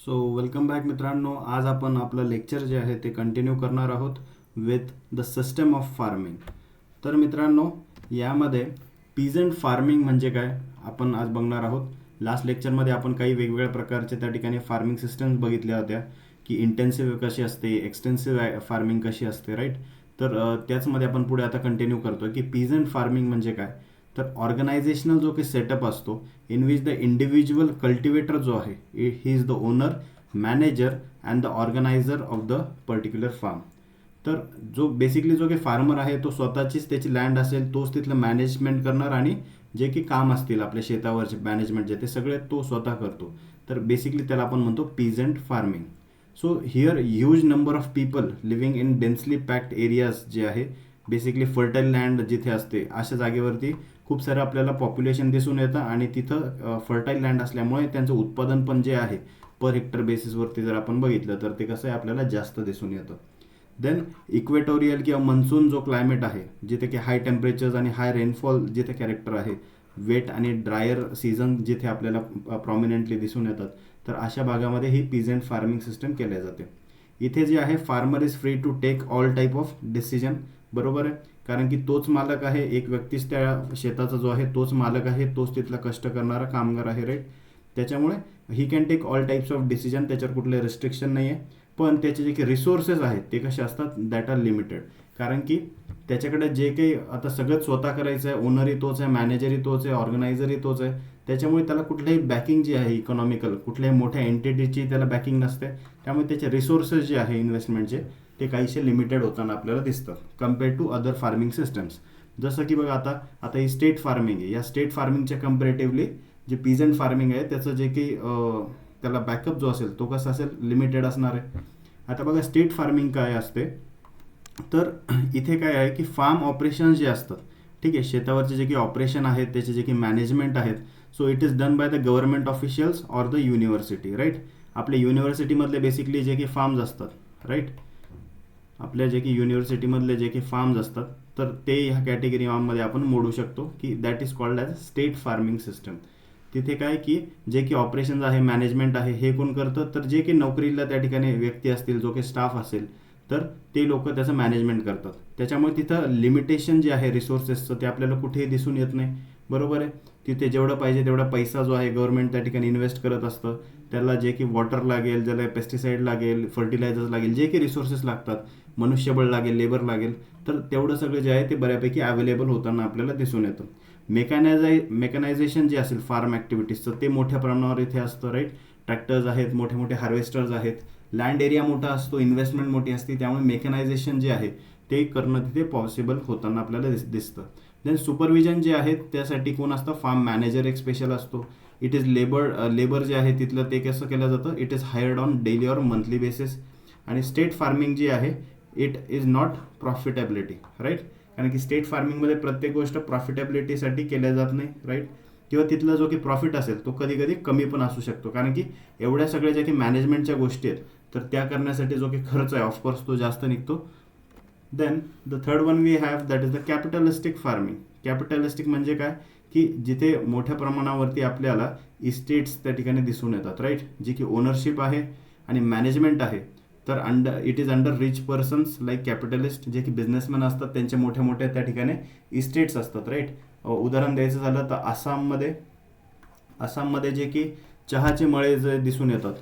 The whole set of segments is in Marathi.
सो वेलकम बॅक मित्रांनो. आज आपण आपलं लेक्चर जे आहे ते कंटिन्यू करणार आहोत with the system of farming. तर मित्रांनो, यामध्ये पीजंट फार्मिंग म्हणजे काय आपण आज बघणार आहोत. लास्ट लेक्चरमध्ये आपण काही वेगवेगळ्या प्रकारचे त्या ठिकाणी फार्मिंग सिस्टम्स बघितल्या होत्या की इंटेन्सिव्ह कशी असते, एक्सटेन्सिव्ह फार्मिंग कशी असते, राईट. तर त्याचमध्ये आपण पुढे आता कंटिन्यू करतो की पीजंट फार्मिंग म्हणजे काय. तर ऑर्गनायझेशनल जो काही सेटअप असतो in which the individual cultivator जो आहे he is the owner, manager and the organizer of the particular farm. तर जो बेसिकली जो काही फार्मर आहे तो स्वतःचीच त्याची लँड असेल, तोच तिथलं मॅनेजमेंट करणार आणि जे की काम असतील आपल्या शेतावरचे मॅनेजमेंट जे ते सगळे तो स्वतः करतो. तर बेसिकली त्याला आपण म्हणतो peasant farming. So here huge number of people living in densely packed areas जे आहे, बेसिकली फर्टाईल लँड जिथे असते अशा जागेवरती खूप सारं आपल्याला पॉप्युलेशन दिसून येतं आणि तिथं फर्टाईल लँड असल्यामुळे त्यांचं उत्पादन पण जे आहे पर हेक्टर बेसिसवरती जर आपण बघितलं तर ते कसं आहे आपल्याला जास्त दिसून येतं. देन इक्वेटोरियल किंवा मनसून जो क्लायमेट आहे जिथे की हाय टेम्परेचर्स आणि हाय रेनफॉल जिथे कॅरेक्टर आहे, वेट आणि ड्रायर सीझन जिथे आपल्याला प्रॉमिनंटली दिसून येतात, तर अशा भागामध्ये ही पीजंट फार्मिंग सिस्टम केल्या जाते. इथे जे आहे farmer is free to take all type of decision. बरोबर आहे, कारण की तोच मालक आहे, एक व्यक्तीच त्या शेताचा जो आहे तोच मालक आहे, तोच तिथला कष्ट करणारा कामगार आहे, राईट. त्याच्यामुळे he can take all types of decision, त्याच्यावर कुठले रिस्ट्रिक्शन नाही आहे. पण त्याचे जे काही रिसोर्सेस आहेत ते कसे असतात, दॅट आर लिमिटेड. कारण की त्याच्याकडे जे काही आता सगळंच स्वतः करायचं आहे, ओनरही तोच आहे, मॅनेजरही तोच आहे, ऑर्गनायझरही तोच आहे, त्याच्यामुळे त्याला कुठल्याही बॅकिंग जी आहे इकॉनॉमिकल कुठल्याही मोठ्या एंटिटीची त्याला बॅकिंग नसते. त्यामुळे त्याचे रिसोर्सेस जे आहे इन्व्हेस्टमेंटचे ते काहीशे लिमिटेड होताना आपल्याला दिसतं compared to other farming systems. जसं की बघा आता आता ही स्टेट फार्मिंग आहे, या स्टेट फार्मिंगच्या कम्पॅरेटिव्हली जे पीजंट फार्मिंग आहे त्याचं जे काही त्याला बॅकअप जो असेल तो कसा असेल, लिमिटेड असणार आहे. आता बघा स्टेट फार्मिंग काय असते, तर इथे काय आहे की फार्म ऑपरेशन जे असतात, ठीक आहे, शेतावरचे जे काही ऑपरेशन आहेत त्याचे जे काही मॅनेजमेंट आहेत, so it is done by the government officials or the university, right. आपल्या युनिव्हर्सिटीमधले बेसिकली जे काही फार्म्स असतात, राईट, आपल्या जे काही युनिव्हर्सिटीमधले जे काही फार्म्स असतात तर ते ह्या कॅटेगरीमध्ये आपण मोडू शकतो की that is called as state farming system. तिथे काय की जे काही ऑपरेशन्स आहे, मॅनेजमेंट आहे, हे कोण करतं, तर जे काही नोकरीला त्या ठिकाणी व्यक्ती असतील, जो काही स्टाफ असेल, तर ते लोक त्याचं मॅनेजमेंट करतात. त्याच्यामुळे तिथं लिमिटेशन जे आहे रिसोर्सेसचं ते आपल्याला कुठेही दिसून येत नाही. बरोबर आहे, तिथे जेवढं पाहिजे तेवढा पैसा जो आहे गव्हर्नमेंट त्या ठिकाणी इन्व्हेस्ट करत असतं. त्याला जे की वॉटर लागेल, ज्याला पेस्टिसाईड लागेल, फर्टिलायझर्स लागेल, जे काही रिसोर्सेस लागतात, मनुष्यबळ लागेल, लेबर लागेल, तर तेवढं सगळं जे आहे ते बऱ्यापैकी अवेलेबल होताना आपल्याला दिसून येतं. मेकॅनायझेशन जे असेल फार्म ॲक्टिव्हिटीजचं ते मोठ्या प्रमाणावर इथे असतं, राईट. ट्रॅक्टर्स आहेत, मोठे मोठे हार्वेस्टर्स आहेत, लँड एरिया मोठा असतो, इन्व्हेस्टमेंट मोठी असते, त्यामुळे मेकॅनायझेशन जे आहे ते करणं तिथे पॉसिबल होताना आपल्याला दिसतं. देन सुपरविजन जे आहे त्यासाठी कोण असतं, फार्म मॅनेजर एक स्पेशल असतो. इट इज लेबर जे आहे तिथलं ते कसं केलं जातं, it is hired on daily or monthly basis. आणि स्टेट फार्मिंग जी आहे it is not profitability, right. कारण की स्टेट फार्मिंगमध्ये प्रत्येक गोष्ट प्रॉफिटेबिलिटीसाठी केल्या जात नाही, राईट. किंवा तिथला जो की प्रॉफिट असेल तो कधी कधी कमी पण असू शकतो, कारण की एवढ्या सगळ्या ज्या की मॅनेजमेंटच्या गोष्टी आहेत तर त्या करण्यासाठी जो की खर्च आहे ऑफकोर्स तो जास्त निघतो. Then the third one we have that is the capitalistic farming. Capitalistic म्हणजे काय की जिथे मोठ्या प्रमाणावरती आपल्याला इस्टेट्स त्या ठिकाणी दिसून येतात, राईट, जी की ओनरशिप आहे आणि मॅनेजमेंट आहे. तर it is under rich persons like capitalist, जे की बिझनेसमॅन असतात, त्यांच्या मोठ्या मोठ्या त्या ठिकाणी इस्टेट्स असतात, राईट. उदाहरण द्यायचं झालं तर आसाममध्ये जे की चहाचे मळे जे दिसून येतात,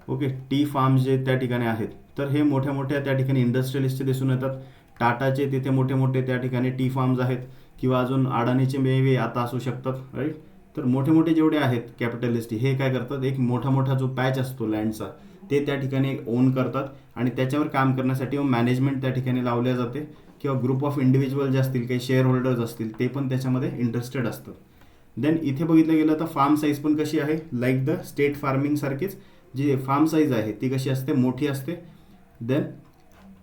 ओके, टी फार्म्स जे त्या ठिकाणी आहेत, तर हे मोठ्या मोठ्या त्या ठिकाणी इंडस्ट्रियलिस्टचे दिसून येतात. टाटाचे तिथे मोठे मोठे त्या ठिकाणी टी फार्म्स आहेत, किंवा अजून अडाणीचे मेवे आता असू शकतात, राईट. तर मोठे मोठे जेवढे आहेत कॅपिटलिस्ट हे काय करतात, एक मोठा मोठा जो पॅच असतो लँडचा ते त्या ठिकाणी ओन करतात आणि त्याच्यावर काम करण्यासाठी मॅनेजमेंट त्या ठिकाणी लावल्या जाते, किंवा ग्रुप ऑफ इंडिव्हिज्युअल जे असतील, काही शेअर होल्डर्स असतील, ते पण त्याच्यामध्ये इंटरेस्टेड असतात. देन इथे बघितलं गेलं तर फार्म साईज पण कशी आहे, लाईक द स्टेट फार्मिंग सारखीच जी फार्म साईज आहे ती कशी असते, मोठी असते. देन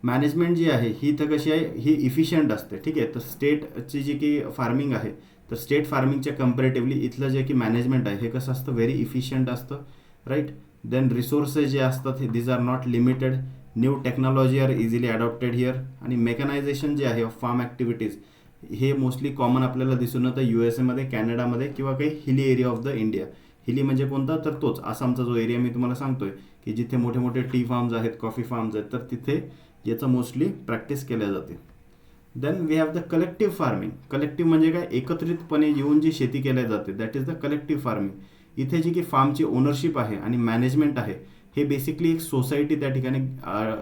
मॅनेजमेंट जी आहे ही तर कशी आहे, ही इफिशियंट असते, ठीक आहे. तर स्टेटची जी की फार्मिंग आहे तर स्टेट फार्मिंगच्या कम्पॅरेटिव्हली इथलं जे की मॅनेजमेंट आहे हे कसं असतं, व्हेरी इफिशियंट असतं, राईट. देन रिसोर्सेस जे असतात हे these are not limited, new technology are easily adopted here. आणि मेकॅनायझेशन जे आहे ऑफ फार्म ॲक्टिव्हिटीज हे मोस्टली कॉमन आपल्याला दिसून येतं USA मध्ये, कॅनडामध्ये, किंवा काही hilly area of the India, हिली म्हणजे कोणता, तर तोच आसामचा जो एरिया मी तुम्हाला सांगतोय की जिथे मोठे मोठे टी फार्म्स आहेत, कॉफी फार्म्स आहेत, तर तिथे याचं मोस्टली प्रॅक्टिस केल्या जाते. Then we have the collective farming. Collective म्हणजे काय, एकत्रितपणे येऊन जी शेती केल्या जाते, that is the collective farming. इथे जी की फार्मची ओनरशिप आहे आणि मॅनेजमेंट आहे हे बेसिकली एक सोसायटी त्या ठिकाणी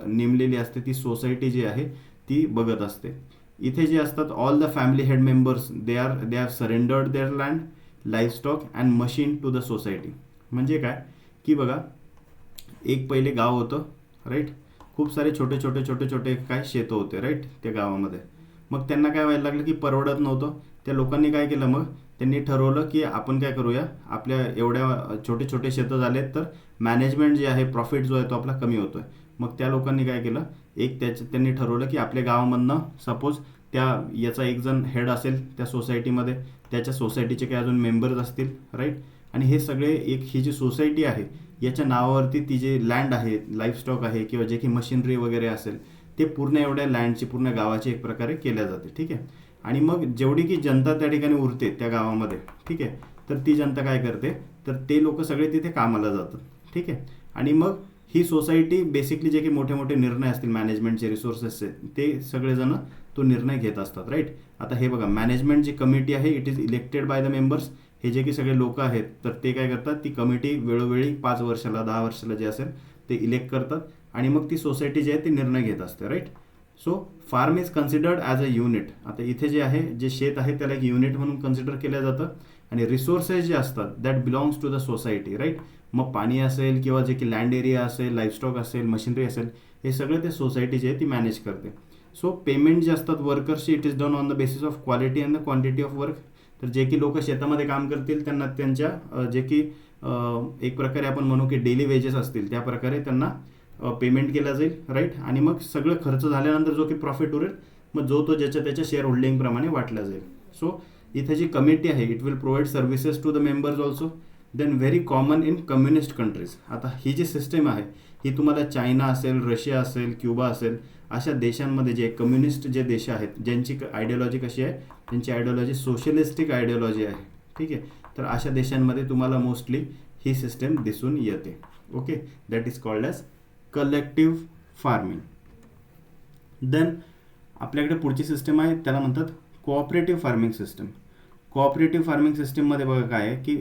नेमलेली असते. ती सोसायटी जी आहे ती बघत असते. इथे जे असतात all the family head members they have surrendered their land, livestock and machine to the society. म्हणजे काय की बघा, एक पहिले गाव होतं, राईट. खूप सारे छोटे छोटे छोटे छोटे काय शेतं होते, राईट, त्या गावामध्ये. मग त्यांना काय व्हायला लागलं की परवडत नव्हतं. त्या लोकांनी काय केलं, मग त्यांनी ठरवलं की आपण काय करूया, आपल्या एवढ्या छोटे छोटे शेतं झालेत तर मॅनेजमेंट जे आहे, प्रॉफिट जो आहे तो आपला कमी होतोय. मग त्या लोकांनी काय केलं, त्यांनी ठरवलं की आपल्या गावामधनं सपोज याचा एक जण हेड असेल त्या सोसायटीमध्ये, त्याच्या सोसायटीचे काही अजून मेंबर्स असतील, राईट. आणि हे सगळे ही जी सोसायटी आहे याच्या नावावरती ती जे लँड आहे, लाईफस्टॉक आहे किंवा जे की मशिनरी वगैरे असेल ते पूर्ण एवढ्या लँडची, पूर्ण गावाची एक प्रकारे केल्या जाते, ठीक आहे. आणि मग जेवढी की जनता त्या ठिकाणी उरते त्या गावामध्ये, ठीक आहे, तर ती जनता काय करते, तर ते लोक सगळे तिथे कामाला जातात, ठीक आहे. आणि मग ही सोसायटी बेसिकली जे की मोठे मोठे निर्णय असतील मॅनेजमेंटचे, रिसोर्सेसचे, ते सगळेजण तो निर्णय घेत असतात, राईट. आता हे बघा, मॅनेजमेंट जी कमिटी आहे it is elected by the members. हे जे की सगळे लोक आहेत तर ते काय करतात, ती कमिटी वेळोवेळी 5 वर्षाला 10 वर्षाला जे असेल ते इलेक्ट करतात आणि मग ती सोसायटी जी आहे ती निर्णय घेत असते, right. So farm is considered as a unit. आता इथे जे आहे, जे शेत आहे त्याला एक युनिट म्हणून कन्सिडर केलं जातं. आणि रिसोर्सेस जे असतात that belongs to the society, right. मग पाणी असेल किंवा जे की लँड एरिया असेल, लाईफस्टॉक असेल, मशिनरी असेल, हे सगळं ते सोसायटी जे आहे ती मॅनेज करते. सो पेमेंट जे असतात वर्कर्सची, it is done on the basis of quality and the quantity of work. तर जे की लोक शेतामध्ये काम करतील त्यांना त्यांच्या जे की एक प्रकारे आपण म्हणू की डेली वेजेस असतील त्या प्रकारे त्यांना पेमेंट केला जाईल, राईट. आणि मग सगळं खर्च झाल्यानंतर जो की प्रॉफिट उरेल मग जो तो ज्याच्या त्याच्या शेअर होल्डिंगप्रमाणे वाटला जाईल. सो इथे जी कमिटी आहे it will provide services to the members also. Then very common in communist countries. आता ही जी सिस्टम आहे ही तुम्हाला चायना असेल, रशिया असेल, क्युबा असेल, अशा देशांमध्ये जे कम्युनिस्ट जे देश आहेत ज्यांची आयडियोलॉजी कशी आहे, त्यांची आयडियोलॉजी सोशलिस्टिक आयडियोलॉजी आहे, ठीक आहे. तर अशा देशांमध्ये तुम्हाला मोस्टली ही सिस्टम दिसून येते. Okay, that is called as collective farming. Then आपल्याकडे पुढची सिस्टम आहे त्याला म्हणतात cooperative farming system. Cooperative farming सिस्टममध्ये बघा काय आहे की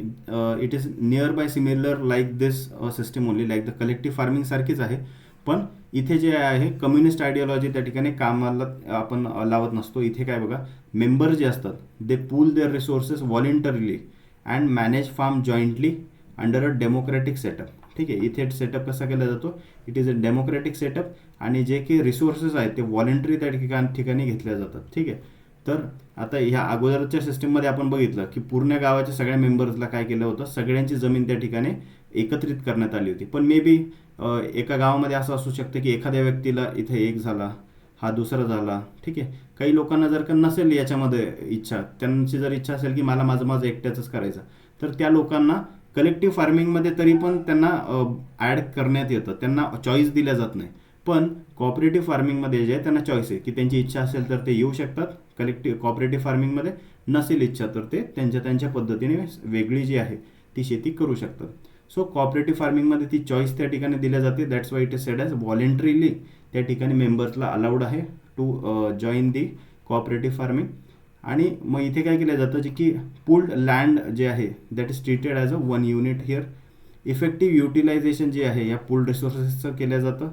it is near by similar like this system only, like the collective farming सारखीच आहे. पण इथे जे आहे कम्युनिस्ट आयडियोलॉजी त्या ठिकाणी कामाला आपण लावत नसतो. इथे काय बघा, मेंबर जे असतात they pool their resources voluntarily and manage farm jointly under a democratic setup, ठीक आहे. इथे सेटअप कसा केला जातो, it is a democratic setup आणि जे की रिसोर्सेस आहेत ते व्हॉलेंटरी त्या ठिकाणी घेतल्या जातात, ठीक आहे. तर आता ह्या अगोदरच्या सिस्टममध्ये आपण बघितलं की पूर्ण गावाच्या सगळ्या मेंबर्सला काय केलं होतं, सगळ्यांची जमीन त्या ठिकाणी एकत्रित करण्यात आली होती. पण मे बी एका गावामध्ये असं असू शकतं की एखाद्या व्यक्तीला इथे एक झाला, हा दुसरा झाला, ठीक आहे. काही लोकांना जर का नसेल याच्यामध्ये इच्छा, त्यांची जर इच्छा असेल की मला माझं एकट्याचंच करायचं, तर त्या लोकांना कलेक्टिव्ह फार्मिंगमध्ये तरी पण त्यांना ॲड करण्यात येतं, त्यांना चॉईस दिल्या जात नाही. पण कॉपरेटिव्ह फार्मिंगमध्ये जे आहे त्यांना चॉईस आहे की त्यांची इच्छा असेल तर ते येऊ शकतात कॉपरेटिव्ह फार्मिंगमध्ये, नसेल इच्छा तर ते त्यांच्या पद्धतीने वेगळी जी आहे ती शेती करू शकतात. सो कॉपरेटिव्ह फार्मिंगमध्ये ती चॉईस त्या ठिकाणी दिल्या जाते. That's why it is said as voluntarily त्या ठिकाणी मेंबर्सला अलाउड आहे to join the cooperative farming. आणि मग इथे काय केलं जातं, जे की पुल्ड लँड जे आहे that is treated as a one unit here. Effective utilization जे आहे या पुल्ड रिसोर्सेसचं केलं जातं.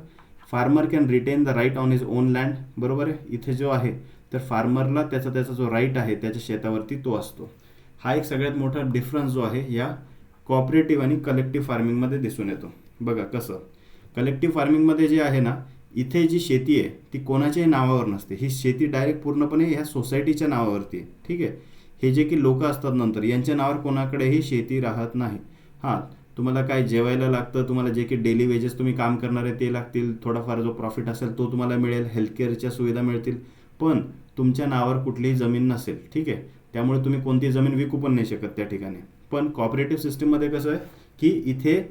Farmer can retain the right on his own land, बरोबर आहे. इथे जो आहे तर फार्मरला त्याचा जो राईट आहे त्याच्या शेतावरती तो असतो. हा एक सगळ्यात मोठा डिफरन्स जो आहे या कॉपरेटिव्ह आणि कलेक्टिव्ह फार्मिंगमध्ये दिसून येतो. बघा कसं, कलेक्टिव्ह फार्मिंगमध्ये जे आहे ना, इथे जी शेती आहे ती कोणाच्याही नावावर नसते. ही शेती डायरेक्ट पूर्णपणे ह्या सोसायटीच्या नावावरती आहे, ठीक आहे. हे जे की लोक असतात नंतर यांच्या नावावर कोणाकडेही शेती राहत नाही. हां, तुम्हाला काय जेवायला लागतं, तुम्हाला जे की डेली वेजेस तुम्ही काम करणारे ते लागतील, थोडाफार जो प्रॉफिट असेल तो तुम्हाला मिळेल, हेल्थकेअरच्या सुविधा मिळतील, पण तुमच्या नावावर कुठलीही जमीन नसेल, ठीक आहे. त्यामुळे तुम्ही कोणती जमीन विकू पण नाही शकत त्या ठिकाणी. पण कॉपरेटिव्ह सिस्टममध्ये कसं आहे की इथे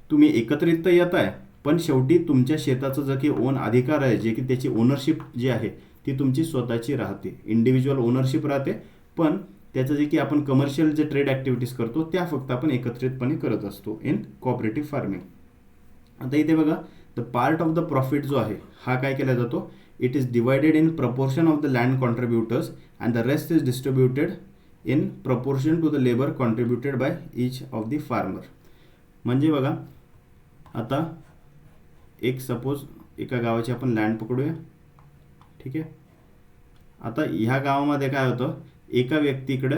तुम्ही एकत्रित तर येत आहे, पण शेवटी तुमच्या शेताचं जर की ओन अधिकार आहे, जे की त्याची ओनरशिप जी आहे ती तुमची स्वतःची राहते, इंडिव्हिज्युअल ओनरशिप राहते. पण त्याचं जे की आपण कमर्शियल जे ट्रेड ॲक्टिव्हिटीज करतो त्या फक्त आपण एकत्रितपणे करत असतो इन कोऑपरेटिव्ह फार्मिंग. आता इथे बघा, the part of the profit जो आहे हा काय केला जातो, it is divided in proportion of the land contributors and the rest is distributed in proportion to the labour contributed by each of the farmer. म्हणजे बघा, आता एक सपोज एका गावाची आपण लँड पकडूया, ठीक आहे. आता ह्या गावामध्ये काय होतं, एका व्यक्तीकडे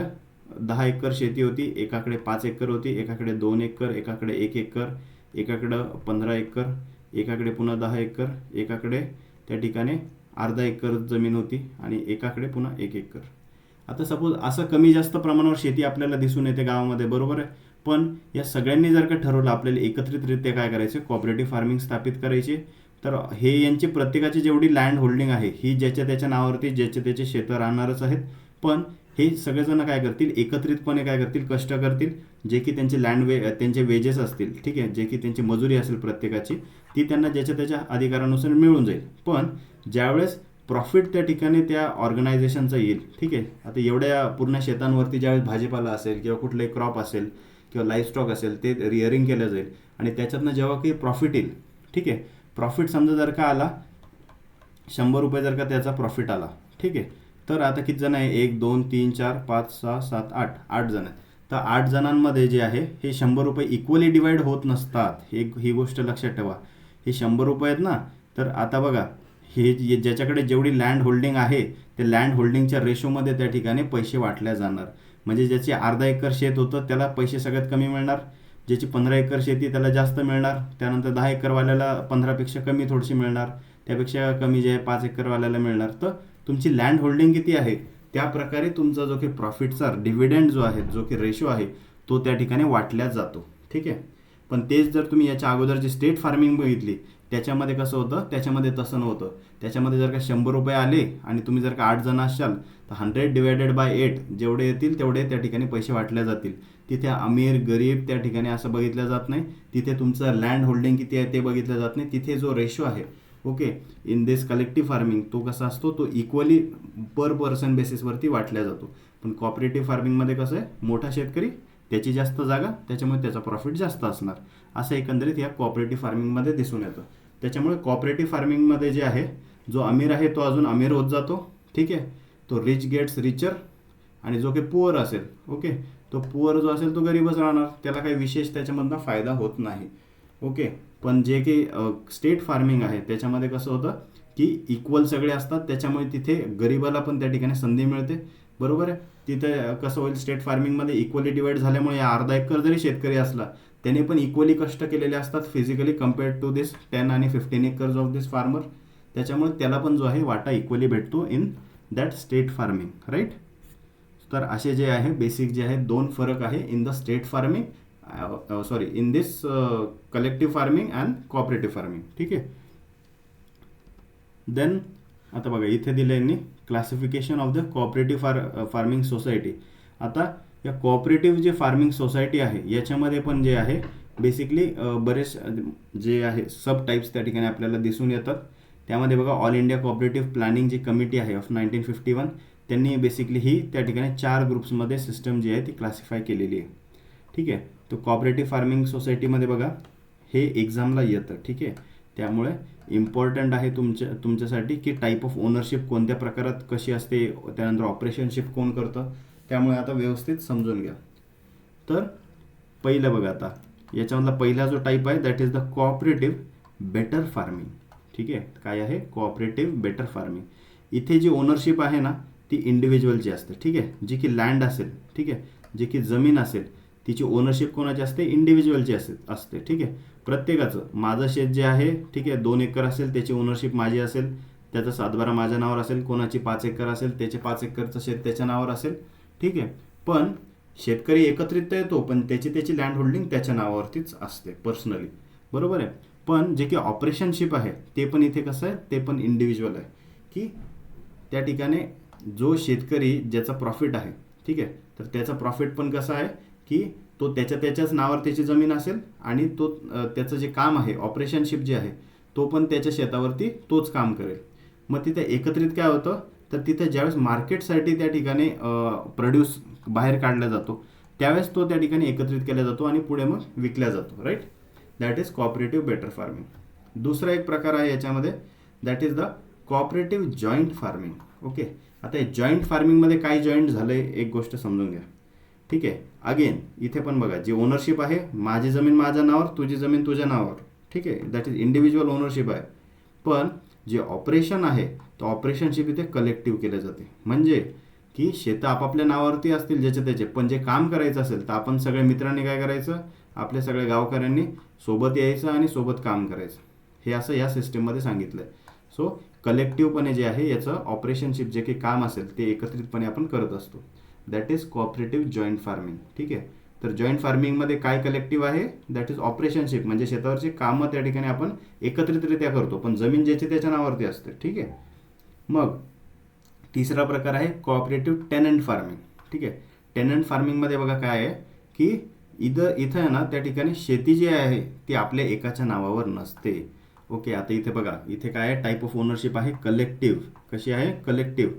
10 एकर शेती होती, एकाकडे 5 एकर होती, एकाकडे 2 एकर, एकाकडे 1 एकर, एकाकडे 15 एकर, एकाकडे पुन्हा 10 एकर, एकाकडे त्या ठिकाणी अर्धा एकर जमीन होती आणि एकाकडे पुन्हा 1 एकर. आता सपोज असं कमी जास्त प्रमाणावर शेती आपल्याला दिसून येते गावामध्ये, बरोबर आहे. पण या सगळ्यांनी जर का ठरवलं आपल्याला एकत्रितरित्या काय करायचं, कोऑपरेटिव्ह फार्मिंग स्थापित करायची, तर हे यांची प्रत्येकाची जेवढी लँड होल्डिंग आहे ही ज्याच्या त्याच्या नावावरती ज्याचे त्याचे शेतं राहणारच आहेत. पण हे सगळेजण काय करतील, एकत्रितपणे काय करतील, कष्ट करतील, जे की त्यांचे त्यांचे वेजेस असतील, ठीक आहे, जे की त्यांची मजुरी असेल प्रत्येकाची, ती त्यांना ज्याच्या त्याच्या अधिकारानुसार मिळून जाईल. पण ज्यावेळेस प्रॉफिट त्या ठिकाणी त्या ऑर्गनायझेशनचा येईल, ठीक आहे. आता एवढ्या पूर्ण शेतांवरती ज्यावेळेस भाजीपाला असेल किंवा कुठलाही क्रॉप असेल किंवा लाईफस्टॉक असेल ते रिअरिंग केलं जाईल आणि त्याच्यातनं जेव्हा काही प्रॉफिट येईल, ठीक आहे, प्रॉफिट समजा जर का आला 100 रुपये, जर का त्याचा प्रॉफिट आला, ठीक आहे, तर आता किती जण आहे, 1 2 3 4 5 6 7 8 जण आहेत. तर 8 जणांमध्ये जे आहे हे 100 रुपये इक्वली डिवाइड होत नसतात. ही गोष्ट लक्षात ठेवा. हे 100 रुपये आहेत ना, तर आता बघा, हे ज्याच्याकडे जेवढी लँड होल्डिंग आहे ते लँड होल्डिंगच्या रेशोमध्ये त्या ठिकाणी पैसे वाटल्या जाणार. म्हणजे ज्याची अर्धा एकर शेत होतं त्याला पैसे सगळ्यात कमी मिळणार, ज्याची 15 एकर शेती त्याला जास्त मिळणार, त्यानंतर 10 एकरवाल्याला 15पेक्षा कमी थोडीशी मिळणार, त्यापेक्षा कमी जे आहे 5 एकरवाल्याला मिळणार. तर तुमची लँड होल्डिंग किती आहे त्या प्रकारे तुमचा जो की प्रॉफिटचा डिव्हिडंड जो आहे, जो की रेशो आहे, तो त्या ठिकाणी वाटल्या जातो, ठीक आहे. पण तेच जर तुम्ही याच्या अगोदरची स्टेट फार्मिंग बघितली त्याच्यामध्ये कसं होतं, त्याच्यामध्ये तसं नव्हतं. त्याच्यामध्ये जर का 100 रुपये आले आणि तुम्ही जर का 8 जण असाल तर 100 डिवायडेड बाय 8 जेवढे येतील तेवढे त्या ठिकाणी पैसे वाटल्या जातील. तिथे अमीर गरीब त्या ठिकाणी असं बघितलं जात नाही. तिथे तुमचं लँड होल्डिंग किती आहे ते बघितलं जात नाही. तिथे जो रेशो आहे, okay, in this collective farming, तो कसा असतो, तो इक्वली पर पर्सन बेसिसवरती वाटला जातो. पण कॉपरेटिव्ह फार्मिंगमध्ये कसं आहे, मोठा शेतकरी, त्याची जास्त जागा, त्याच्यामुळे त्याचा प्रॉफिट जास्त असणार, असं एकंदरीत या कॉपरेटिव्ह फार्मिंगमध्ये दिसून येतं. त्याच्यामुळे कॉपरेटिव्ह फार्मिंगमध्ये जे आहे, जो अमीर आहे तो अजून अमीर होत जातो, ठीक आहे, तो रिच गेट्स रिचर, आणि जो काही पुअर असेल, ओके, तो पुअर जो असेल तो गरीबच राहणार, त्याला काही विशेष त्याच्यामधनं फायदा होत नाही, ओके. पण जे काही स्टेट फार्मिंग आहे त्याच्यामध्ये कसं होतं की इक्वल सगळे असतात, त्याच्यामुळे तिथे गरीबाला पण त्या ठिकाणी संधी मिळते, बरोबर आहे. तिथे कसं होईल, स्टेट फार्मिंगमध्ये इक्वली डिवाइड झाल्यामुळे अर्धा एकर जरी शेतकरी असला त्याने पण इक्वली कष्ट केलेले असतात फिजिकली कम्पेअर्ड टू दिस 10 आणि 15 एकर्स ऑफ दिस फार्मर, त्याच्यामुळे त्याला पण जो आहे वाटा इक्वली भेटतो in that state farming, right. तर असे जे आहे बेसिक जे आहे 2 फरक आहे in the state farming, in this collective farming and cooperative farming, ठीक आहे. देन आता बघा इथे दिलं यांनी classification of the cooperative farming society. आता या कोऑपरेटिव्ह जे फार्मिंग सोसायटी आहे याच्यामध्ये पण जे आहे बेसिकली बरेच जे आहे सब टाईप्स त्या ठिकाणी आपल्याला दिसून येतात. त्यामध्ये बघा ऑल इंडिया कोऑपरेटिव्ह प्लॅनिंग जी कमिटी आहे ऑफ 1951, त्यांनी बेसिकली ही त्या ठिकाणी 4 ग्रुप्समध्ये सिस्टम जी आहे ती क्लासिफाय केलेली आहे, ठीक आहे. तो कोऑपरेटिव्ह फार्मिंग सोसायटीमध्ये बघा हे एक्झामला येतं, ठीक आहे. त्यामुळे इम्पॉर्टंट आहे तुमच्यासाठी की टाईप ऑफ ओनरशिप कोणत्या प्रकारात कशी असते, त्यानंतर ऑपरेशनशिप कोण करतं, त्यामुळे आता व्यवस्थित समजून घ्या. तर पहिलं बघा, आता याच्यामधला पहिला जो टाईप आहे that is the cooperative better farming, ठीक आहे. काय आहे, कोऑपरेटिव्ह बेटर फार्मिंग. इथे जी ओनरशिप आहे ना ती इंडिव्हिज्युअलची असते, ठीक आहे. जी की लँड असेल, ठीक आहे, जी की जमीन असेल तिची ओनरशिप कोणाची असते, इंडिव्हिज्युअलची असते, ठीक आहे. प्रत्येकाचं, माझं शेत जे आहे, ठीक आहे, 2 एकर असेल त्याची ओनरशिप माझी असेल, त्याचा 7/12 माझ्या नावावर असेल, कोणाची 5 एकर असेल त्याचे 5 एकरचं शेत त्याच्या नावावर असेल, ठीक आहे. पण शेतकरी एकत्रित येतो पण त्याची लँड होल्डिंग त्याच्या नावावरतीच असते पर्सनली, बरोबर आहे. पण जे की ऑपरेशनशिप आहे ते पण इथे कसं आहे, ते पण इंडिव्हिज्युअल आहे, की त्या ठिकाणी जो शेतकरी ज्याचा प्रॉफिट आहे, ठीक आहे, तर त्याचा प्रॉफिट पण कसा आहे की तो त्याच्याच नावावर त्याची जमीन असेल आणि तो त्याचं जे काम आहे ऑपरेशनशिप जे आहे तो पण त्याच्या शेतावरती तोच काम करेल. मग तिथे एकत्रित काय होतं, तर तिथे ज्यावेळेस मार्केटसाठी त्या ठिकाणी प्रोड्यूस बाहेर काढला जातो त्यावेळेस तो त्या ठिकाणी एकत्रित केला जातो आणि पुढे मग विकला जातो, right. That is cooperative better farming. दुसरा एक प्रकार आहे याच्यामध्ये, that is the cooperative joint farming. Okay, आता हे जॉईंट फार्मिंगमध्ये काय जॉईंट झालं आहे एक गोष्ट समजून घ्या. ठीक आहे, अगेन इथे पण बघा, जी ओनरशिप आहे, माझी जमीन माझ्या नावावर, तुझी जमीन तुझ्या नावावर. ठीक आहे, दॅट इज इंडिव्हिज्युअल ओनरशिप आहे. पण जे ऑपरेशन आहे तर ऑपरेशनशिप इथे कलेक्टिव्ह केले जाते. म्हणजे की शेतं आपापल्या नावावरती असतील ज्याचे त्याचे, पण जे काम करायचं असेल तर आपण सगळ्या मित्रांनी काय करायचं, आपल्या सगळ्या गावकऱ्यांनी सोबत यायचं आणि सोबत काम करायचं. हे असं या सिस्टीममध्ये सांगितलं आहे. सो कलेक्टिव्हपणे जे आहे याचं ऑपरेशनशिप जे काही काम असेल ते एकत्रितपणे आपण करत असतो. That is cooperative joint farming. ठीक आहे, तर जॉईंट फार्मिंगमध्ये काय कलेक्टिव्ह आहे, दॅट इज ऑपरेशनशिप, म्हणजे शेतावरची कामं त्या ठिकाणी आपण एकत्रितरित्या करतो, पण जमीन ज्याची त्याच्या नावावरती असते. ठीक आहे, मग तिसरा प्रकार आहे कोऑपरेटिव्ह टेनंट फार्मिंग. ठीक आहे, टेनंट फार्मिंगमध्ये बघा काय आहे की इथं आहे ना त्या ठिकाणी शेती जी आहे ती आपल्या एकाच्या नावावर नसते. ओके, आता इथे बघा, इथे काय आहे, टाईप ऑफ ओनरशिप आहे कलेक्टिव्ह. कशी आहे, कलेक्टिव्ह.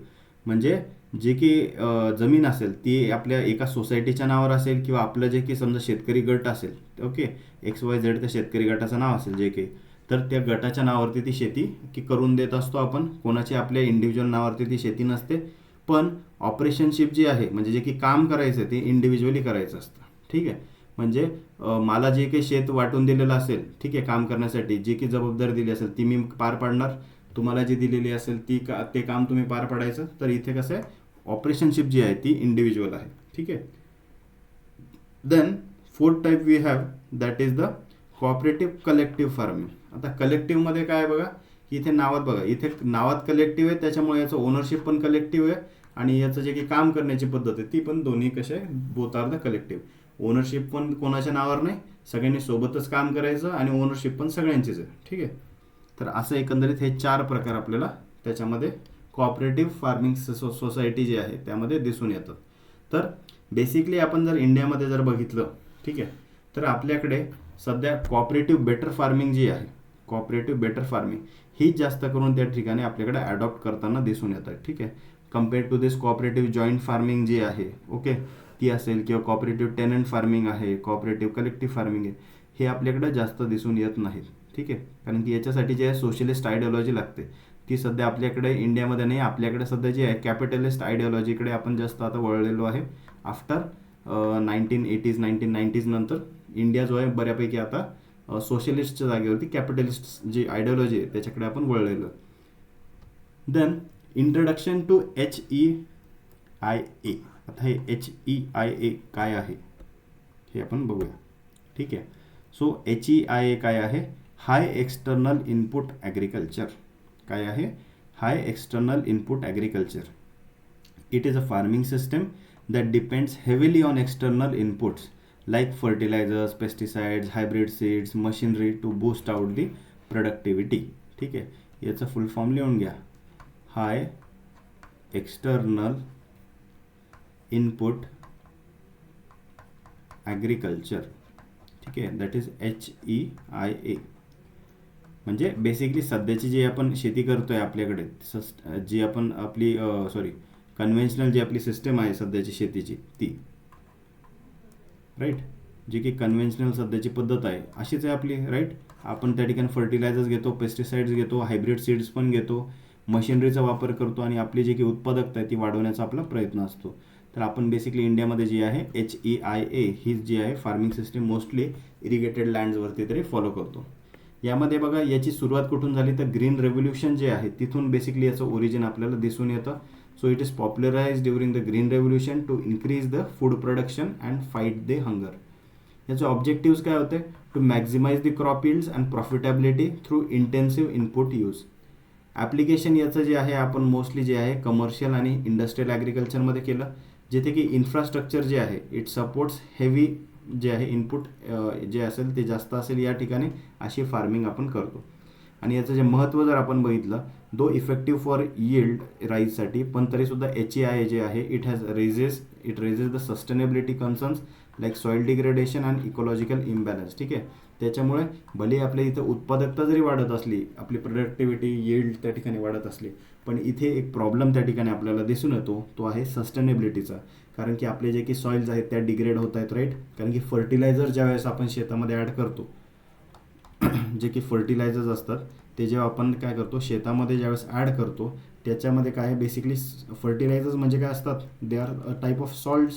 म्हणजे जे की जमीन असेल ती आपल्या एका सोसायटीच्या नावावर असेल किंवा आपलं जे की समजा शेतकरी गट असेल, ओके, XYZ त्या शेतकरी गटाचं नाव असेल जे काही, तर त्या गटाच्या नावावरती ती शेती की करून देत असतो आपण. कोणाची आपल्या इंडिव्हिज्युअल नावावरती ती शेती नसते. पण ऑपरेशनशिप जी आहे म्हणजे जे की काम करायचं ते इंडिव्हिज्युअली करायचं असतं. ठीक आहे, म्हणजे मला जे काही शेत वाटून दिलेलं असेल, ठीक आहे, काम करण्यासाठी जी की जबाबदारी दिली असेल ती मी पार पाडणार, तुम्हाला जी दिलेली असेल ते काम तुम्ही पार पाडायचं. तर इथे कसं आहे, ऑपरेशनशिप जी आहे ती इंडिव्हिज्युअल आहे. ठीक आहे. Then fourth type we have, that is the cooperative collective farming. आता कलेक्टिव्हमध्ये काय आहे बघा, की इथे नावात बघा, इथे नावात कलेक्टिव्ह आहे त्याच्यामुळे याचं ओनरशिप पण कलेक्टिव्ह आहे आणि याचं जे काही काम करण्याची पद्धत आहे ती पण दोन्ही कसे आहे, both are the collective. Ownership पण कोणाच्या नावावर नाही, सगळ्यांनी सोबतच काम करायचं आणि ओनरशिप पण सगळ्यांचीच आहे. ठीक आहे, तर असं एकंदरीत हे 4 प्रकार आपल्याला त्याच्यामध्ये कोऑपरेटिव्ह फार्मिंग सोसायटी जी आहे त्यामध्ये दिसून येतात. तर बेसिकली आपण जर इंडियामध्ये जर बघितलं, ठीक आहे, तर आपल्याकडे सध्या कोऑपरेटिव्ह बेटर फार्मिंग जी आहे, कोऑपरेटिव्ह बेटर फार्मिंग ही जास्त करून त्या ठिकाणी आपल्याकडे अडॉप्ट करताना दिसून येतात. ठीक आहे, compared to this cooperative joint farming जी आहे, ओके, ती असेल किंवा कोऑपरेटिव्ह टेनंट फार्मिंग आहे, कोऑपरेटिव्ह कलेक्टिव्ह फार्मिंग आहे, हे आपल्याकडे जास्त दिसून येत नाहीत. ठीक आहे, कारण की याच्यासाठी जे आहे सोशलिस्ट आयडिओलॉजी लागते, ती सध्या आपल्याकडे इंडियामध्ये नाही. आपल्याकडे सध्या जी आहे कॅपिटलिस्ट आयडिओलॉजीकडे आपण जास्त आता वळलेलो आहे. आफ्टर 1980s 1990s नंतर इंडिया जो आहे बऱ्यापैकी आता सोशलिस्टच्या जागेवरती कॅपिटलिस्ट जी आयडिओलॉजी आहे त्याच्याकडे आपण वळलेलो. Then introduction to HEIA. आता हे HEIA काय आहे हे आपण बघूया. ठीक आहे, सो HEIA काय आहे, हाय एक्सटर्नल इनपुट ॲग्रिकल्चर. काय आहे, high external input agriculture. It is a farming system that depends heavily on external inputs like fertilizers, pesticides, hybrid seeds, machinery to boost out the productivity. ठीक आहे, याचा फुल फॉर्म लिहून घ्या, हाय एक्सटर्नल इनपुट ॲग्रिकल्चर. ठीक आहे, दॅट इज HEIA. म्हणजे बेसिकली सध्याची जी आपण शेती करतोय आपल्याकडे, जी आपण आपली कन्व्हेन्शनल जी आपली सिस्टम आहे सध्याची शेतीची ती, राईट, जी की कन्व्हेन्शनल सध्याची पद्धत आहे अशीच आहे आपली, राईट. आपण त्या ठिकाणी फर्टिलायझर्स घेतो, पेस्टिसाइड्स घेतो, हायब्रिड सीड्स पण घेतो, मशिनरीचा वापर करतो आणि आपली जी काही उत्पादकता आहे ती वाढवण्याचा आपला प्रयत्न असतो. तर आपण बेसिकली इंडियामध्ये जी आहे HEIA ही जी आहे फार्मिंग सिस्टीम मोस्टली इरिगेटेड लँड्सवरती तरी फॉलो करतो. यामध्ये बघा याची सुरुवात कुठून झाली तर ग्रीन रेव्होल्युशन जे आहे तिथून बेसिकली याचं ओरिजिन आपल्याला दिसून येतं. So it is popularized during the Green Revolution to increase the food production and fight the hunger. याचे ऑब्जेक्टिव्स काय होते, to maximize the crop yields and profitability through intensive input use. Application याचं जे आहे आपण मोस्टली जे आहे कमर्शियल आणि इंडस्ट्रियल ॲग्रिकल्चरमध्ये केलं, जिथे की इन्फ्रास्ट्रक्चर जे आहे इट सपोर्ट्स हेवी जे आहे इनपुट जे असेल ते जास्त असेल या ठिकाणी अशी फार्मिंग आपण करतो. आणि याचं जे महत्त्व जर आपण बघितलं, दो इफेक्टिव्ह फॉर यील्ड राईजसाठी, पण तरीसुद्धा HEIA जे आहे it raises the sustainability concerns like soil degradation and ecological imbalance. ठीक आहे, त्याच्यामुळे भले आपल्या इथं उत्पादकता जरी वाढत असली, आपली प्रोडक्टिव्हिटी यील्ड त्या ठिकाणी वाढत असली, पण इथे एक प्रॉब्लेम त्या ठिकाणी आपल्याला दिसून येतो, तो आहे सस्टेनेबिलिटीचा. कारण की आपले जे की सॉइल्स आहेत त्या डिग्रेड होत आहेत, राईट. कारण की फर्टिलायझर ज्यावेळेस आपण शेतामध्ये ॲड करतो, जे की फर्टिलायझर्स असतात ते जेव्हा आपण काय करतो शेतामध्ये ज्यावेळेस ॲड करतो, त्याच्यामध्ये काय आहे बेसिकली फर्टिलायझर्स म्हणजे काय असतात, they are a type of salts,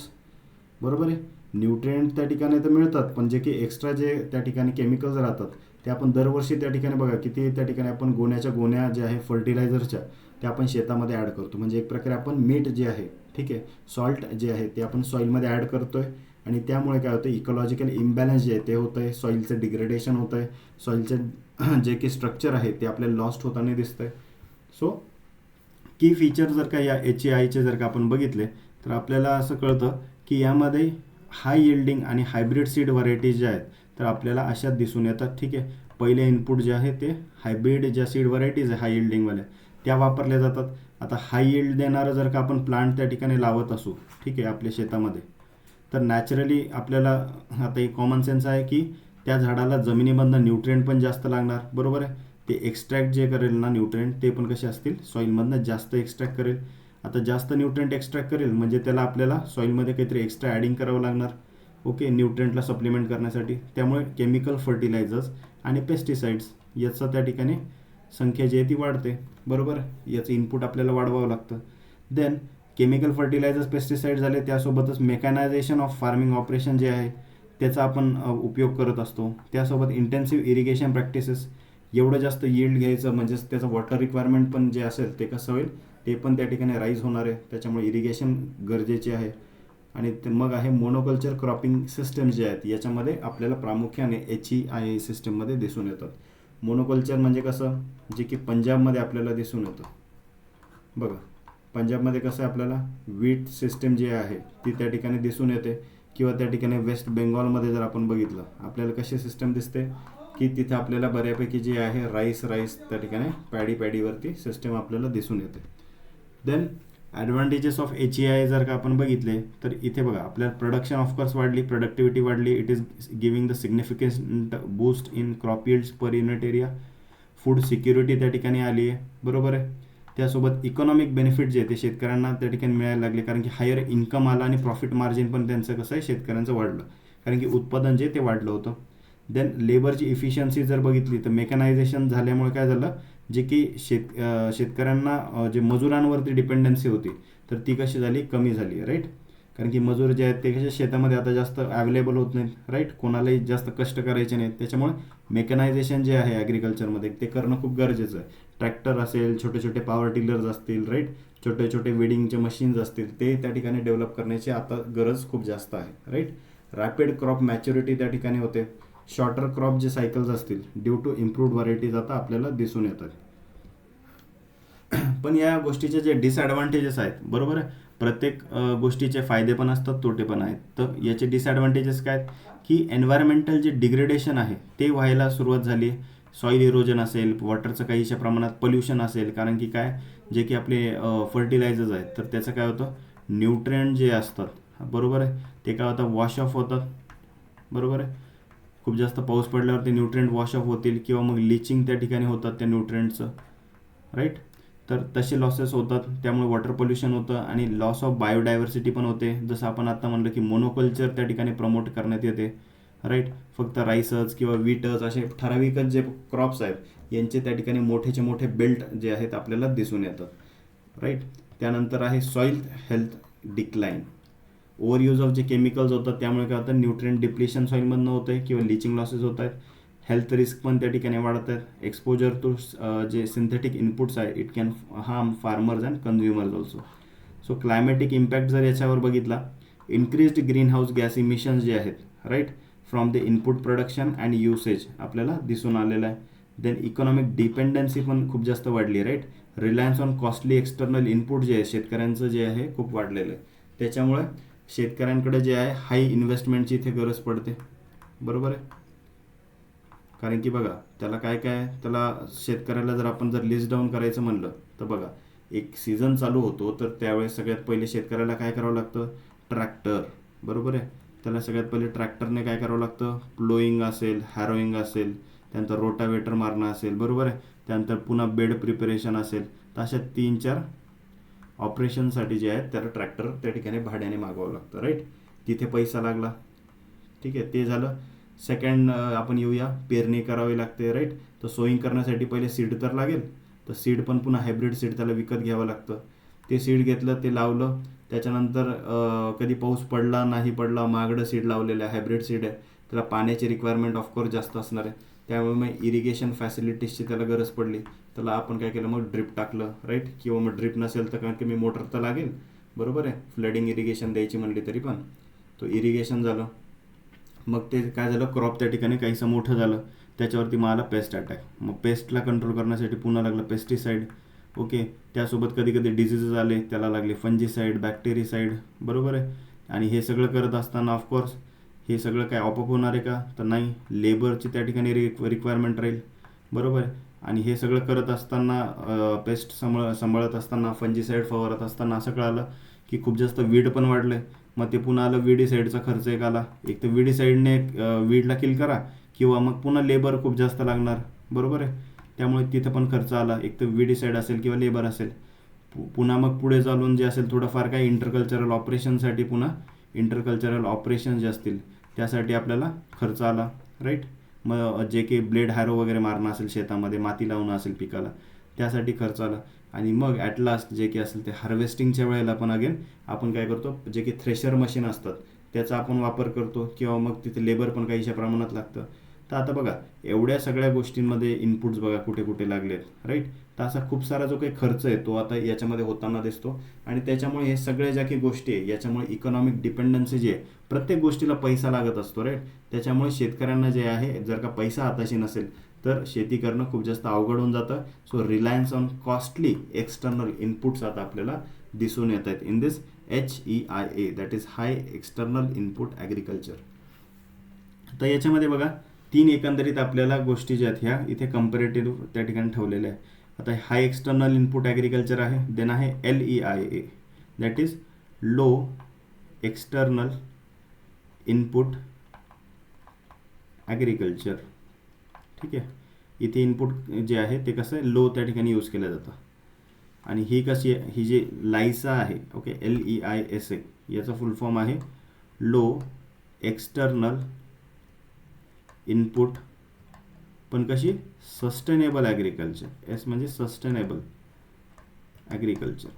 बरोबर आहे. न्यूट्रिएंट त्या ठिकाणी तर मिळतात, पण जे की एक्स्ट्रा जे त्या ठिकाणी केमिकल्स राहतात ते आपण दरवर्षी त्या ठिकाणी बघा किती त्या ठिकाणी आपण गोण्याच्या गोण्या ज्या आहे फर्टिलायझरच्या त्या आपण शेतामध्ये ॲड करतो. म्हणजे एक प्रकारे आपण मीठ जे आहे, ठीक आहे, सॉल्ट जे आहे ते आपण सॉईलमध्ये ॲड करतोय, आणि त्यामुळे काय होतं इकॉलॉजिकल इम्बॅलन्स जे आहे ते होतं आहे, सॉईलचं डिग्रेडेशन होतं आहे, सॉईलचं जे की स्ट्रक्चर आहे ते आपल्याला लॉस्ट होताना दिसतं आहे. सो की फीचर जर का या HEIचे जर का आपण बघितले तर आपल्याला असं कळतं की यामध्ये हाय यिल्डिंग आणि हायब्रिड सीड व्हरायटीज ज्या आहेत तर आपल्याला अशाच दिसून येतात, ठीक आहे. पहिले इनपुट जे आहे ते हायब्रिड ज्या सीड व्हरायटीज आहे हाय यिल्डिंगवाल्या त्या वापरल्या जातात. आता हाय यील्ड देणारं जर का आपण प्लांट त्या ठिकाणी लावत असू, ठीक आहे, आपल्या शेतामध्ये, तर नॅचरली आपल्याला आता एक कॉमन सेन्स आहे की त्या झाडाला जमिनीमधनं न्यूट्रिएंट पण जास्त लागणार, बरोबर आहे. ते एक्स्ट्रॅक्ट जे करेल ना न्यूट्रिएंट ते पण कसे असतील सॉईलमधनं जास्त एक्स्ट्रॅक्ट करेल. आता जास्त न्यूट्रिएंट एक्स्ट्रॅक्ट करेल म्हणजे त्याला आपल्याला सॉईलमध्ये काहीतरी एक्स्ट्रा ॲडिंग करावं लागणार, ओके, न्यूट्रिएंटला सप्लिमेंट करण्यासाठी. त्यामुळे केमिकल फर्टिलायझर्स आणि पेस्टिसाइड्स याचं त्या ठिकाणी संख्या जी आहे ती वाढते, बरोबर. याचं इनपुट आपल्याला वाढवावं लागतं. देन केमिकल फर्टिलायझर्स पेस्टिसाइड झाले, त्यासोबतच मेकॅनायझेशन ऑफ फार्मिंग ऑपरेशन जे आहे त्याचा आपण उपयोग करत असतो. त्यासोबत इंटेन्सिव्ह इरिगेशन प्रॅक्टिसेस, एवढं जास्त यील्ड घ्यायचं म्हणजेच त्याचं वॉटर रिक्वायरमेंट पण जे असेल ते कसं होईल ते पण त्या ठिकाणी राईज होणार आहे, त्याच्यामुळे इरिगेशन गरजेचे आहे. आणि मग आहे मोनोकल्चर क्रॉपिंग सिस्टम जे आहेत याच्यामध्ये आपल्याला प्रामुख्याने HEI सिस्टममध्ये दिसून येतात. मोनोकल्चर म्हणजे कसं, जे की पंजाबमध्ये आपल्याला दिसून येतं. बघा पंजाबमध्ये कसं आपल्याला वीट सिस्टम जी आहे ती त्या ठिकाणी दिसून येते, किंवा त्या ठिकाणी वेस्ट बेंगॉलमध्ये जर आपण बघितलं आपल्याला कशी सिस्टम दिसते की तिथे आपल्याला बऱ्यापैकी जे आहे राईस त्या ठिकाणी पॅडीवरती सिस्टम आपल्याला दिसून येते. देन ॲडव्हान्टेजेस ऑफ HEI जर का आपण बघितले तर इथे बघा आपल्याला प्रोडक्शन ऑफकोर्स वाढली, प्रोडक्टिव्हिटी वाढली, it is giving the significant boost in crop yields per unit area, food security त्या ठिकाणी आली आहे, बरोबर आहे. त्यासोबत इकॉनॉमिक बेनिफिट जे ते शेतकऱ्यांना त्या ठिकाणी मिळायला लागले, कारण की हायर इन्कम आला आणि प्रॉफिट मार्जिन पण त्यांचं कसं आहे शेतकऱ्यांचं वाढलं, कारण की उत्पादन जे ते वाढलं होतं. देन लेबरची इफिशियन्सी जर बघितली तर मेकॅनायझेशन झाल्यामुळे काय झालं, जे की शेतकऱ्यांना जे मजुरांवरती डिपेंडन्सी होती तर ती कशी झाली, कमी झाली, राईट. कारण की मजूर जे आहेत ते कसे शेतामध्ये आता जास्त अवेलेबल होत नाहीत, राईट, कोणालाही जास्त कष्ट करायचे नाहीत, त्याच्यामुळे मेकॅनायझेशन जे आहे ॲग्रिकल्चरमध्ये ते करणं खूप गरजेचं आहे. ट्रॅक्टर असेल, छोटे छोटे पॉवर टिलर्स असतील, राईट, छोटे छोटे वेडिंगचे मशीन्स असतील, ते त्या ठिकाणी डेव्हलप करण्याची आता गरज खूप जास्त आहे, राईट. रॅपिड क्रॉप मॅच्युरिटी त्या ठिकाणी होते. शॉर्टर क्रॉप जे सायकल्स असतील ड्यू टू इम्प्रूव्ड व्हरायटीज आता आपल्याला दिसून येतात. पण या गोष्टीचे जे डिसॲडव्हान्टेजेस आहेत, बरोबर आहे, प्रत्येक गोष्टीचे फायदे पण असतात, तोटे पण आहेत. तर याचे डिसॲडव्हान्टेजेस काय आहेत की एन्व्हायरमेंटल जे डिग्रेडेशन आहे ते व्हायला सुरुवात झाली, सॉईल इरोजन असेल, वॉटरचं काहीशा प्रमाणात पोल्युशन असेल, कारण की काय जे की आपले फर्टिलायझर्स आहेत तर त्याचं काय होतं न्यूट्रिएंट जे असतात, बरोबर आहे, ते काय होतं वॉश ऑफ होतात, बरोबर आहे. खूप जास्त पाऊस पडल्यावर ते न्यूट्रिएंट वॉश ऑफ होतील, किंवा मग लिचिंग त्या ठिकाणी होतात त्या न्यूट्रिएंटचं, राईट. तर तसे लॉसेस होतात, त्यामुळे वॉटर पोल्युशन होतं आणि लॉस ऑफ बायोडायव्हर्सिटी पण होते. जसं आपण आता म्हणलं की मोनोकल्चर त्या ठिकाणी प्रमोट करण्यात येते, राईट. फक्त राईसच किंवा वीटच असे ठराविकच जे क्रॉप्स आहेत यांचे त्या ठिकाणी मोठेचे मोठे बेल्ट जे आहेत आपल्याला दिसून येतात, राईट. त्यानंतर आहे soil health decline, over use of जे केमिकल्स होतात त्यामुळे काय होतं न्यूट्रिएंट डिप्लिशन सॉईलमधनं होतं आहे, किंवा लिचिंग लॉसेस होत आहेत. हेल्थ रिस्क पण त्या ठिकाणी वाढत आहेत. एक्सपोजर टू जे सिंथेटिक इनपुट्स आहे it can harm farmers and consumers also. So climatic impact जर याच्यावर बघितला, increased greenhouse gas emissions जे आहेत, right, from the input production and usage आपल्याला दिसून आलेलं आहे. देन इकॉनॉमिक डिपेंडन्सी पण खूप जास्त वाढली, right. Reliance on costly external input जे आहे शेतकऱ्यांचं जे आहे खूप वाढलेलं आहे, त्याच्यामुळे शेतकऱ्यांकडे जे आहे हाय इन्व्हेस्टमेंटची इथे गरज पडते, बरोबर आहे. कारण की बघा त्याला काय काय त्याला शेतकऱ्याला जर आपण जर लिस्ट डाऊन करायचं म्हणलं तर बघा एक सीझन चालू होतो तर त्यावेळेस सगळ्यात पहिले शेतकऱ्याला काय करावं लागतं, ट्रॅक्टर, बरोबर आहे, त्याला सगळ्यात पहिले ट्रॅक्टरने काय करावं लागतं, प्लोईंग असेल, हॅरोईंग असेल, त्यानंतर रोटावेटर मारणं असेल, बरोबर आहे, त्यानंतर पुन्हा बेड प्रिपरेशन असेल. तर अशा 3-4 ऑपरेशनसाठी जे आहेत त्याला ट्रॅक्टर त्या ठिकाणी भाड्याने मागवावं लागतं, राईट. तिथे पैसा लागला, ठीक आहे, ते झालं. सेकंड आपण येऊया, पेरणी करावी लागते, राईट. तर सोईंग करण्यासाठी पहिले सीड तर लागेल, तर सीड पण पुन्हा हायब्रिड सीड त्याला विकत घ्यावं लागतं. ते सीड घेतलं, ते लावलं, त्याच्यानंतर कधी पाऊस पडला नाही पडला, महागडं सीड लावलेलं आहे, हायब्रिड सीड आहे, त्याला पाण्याची रिक्वायरमेंट ऑफकोर्स जास्त असणार आहे. त्यामुळे मग इरिगेशन फॅसिलिटीजची त्याला गरज पडली, त्याला आपण काय केलं, मग ड्रिप टाकलं, राईट. किंवा मग ड्रिप नसेल तर कारण की मी मोटर तर लागेल, बरोबर आहे, फ्लडिंग इरिगेशन द्यायची म्हणली तरी पण. तो इरिगेशन झालं. मग ते काय झालं, क्रॉप त्या ठिकाणी काहीसं मोठं झालं, त्याच्यावरती मग आला पेस्ट अटॅक. मग पेस्टला कंट्रोल करण्यासाठी पुन्हा लागलं पेस्टिसाईड, ओके. त्यासोबत कधी कधी डिझिजेस आले, त्याला लागले फंजीसाईड, बॅक्टेरिसाईड, बरोबर आहे. आणि हे सगळं करत असताना ऑफकोर्स हे सगळं काय ऑपअप होणार आहे का, तर नाही, लेबरची त्या ठिकाणी रिक्वायरमेंट राहील, बरोबर आहे. आणि हे सगळं करत असताना पेस्ट सांभाळत असताना, फंजीसाईड फवारत असताना असं कळालं की खूप जास्त वीड पण वाढलं. मग ते पुन्हा आलं, विडीसाईडचा खर्च एक आला. एक तर विडीसाईडने वीडला किल करा, किंवा मग पुन्हा लेबर खूप जास्त लागणार, बरोबर आहे. त्यामुळे तिथं पण खर्च आला, एक तर विडीसाईड असेल किंवा लेबर असेल. पुन्हा मग पुढे चालून जे असेल थोडंफार काय इंटरकल्चरल ऑपरेशनसाठी, पुन्हा इंटरकल्चरल ऑपरेशन जे असतील त्यासाठी आपल्याला खर्च आला, राईट. मग जे की ब्लेड हॅरो वगैरे मारणं असेल, शेतामध्ये माती लावणं असेल पिकाला, त्यासाठी खर्च आला. आणि मग ॲट लास्ट जे की असेल ते हार्वेस्टिंगच्या वेळेला पण अगेन आपण काय करतो, जे की थ्रेशर मशीन असतात त्याचा आपण वापर करतो, किंवा मग तिथे लेबर पण काहीशा प्रमाणात लागतं. तर आता बघा, एवढ्या सगळ्या गोष्टींमध्ये इनपुट्स बघा कुठे कुठे लागलेत, राईट. तर असा खूप सारा जो काही खर्च आहे तो आता याच्यामध्ये होताना दिसतो. आणि त्याच्यामुळे हे सगळ्या ज्या काही गोष्टी आहे याच्यामुळे इकॉनॉमिक डिपेंडन्सी जी आहे, प्रत्येक गोष्टीला पैसा लागत असतो, राईट. त्याच्यामुळे शेतकऱ्यांना जे आहे, जर का पैसा हाताशी नसेल तर शेती करणं खूप जास्त अवघड होऊन जातं. So Reliance on costly external inputs आता आपल्याला दिसून येत आहेत in this HEIA, that is hi external input agriculture. तर याच्यामध्ये बघा 3 एकंदरीत आपल्याला गोष्टी ज्या आहेत ह्या इथे कम्पॅरेटिव्ह त्या ठिकाणी ठेवलेल्या आहे. आता हाय एक्सटर्नल इनपुट ॲग्रिकल्चर आहे, देन आहे LEIA, that is low external input agriculture, ठीक आहे. इथे इनपुट जे आहे ते कसं आहे, लो त्या ठिकाणी यूज केलं जातं. आणि ही कशी आहे, ही जी लायसा आहे, ओके, LEISA, याचा फुल फॉर्म आहे लो एक्सटर्नल इनपुट, पण कशी, सस्टेनेबल ॲग्रिकल्चर. एस म्हणजे सस्टेनेबल ॲग्रिकल्चर,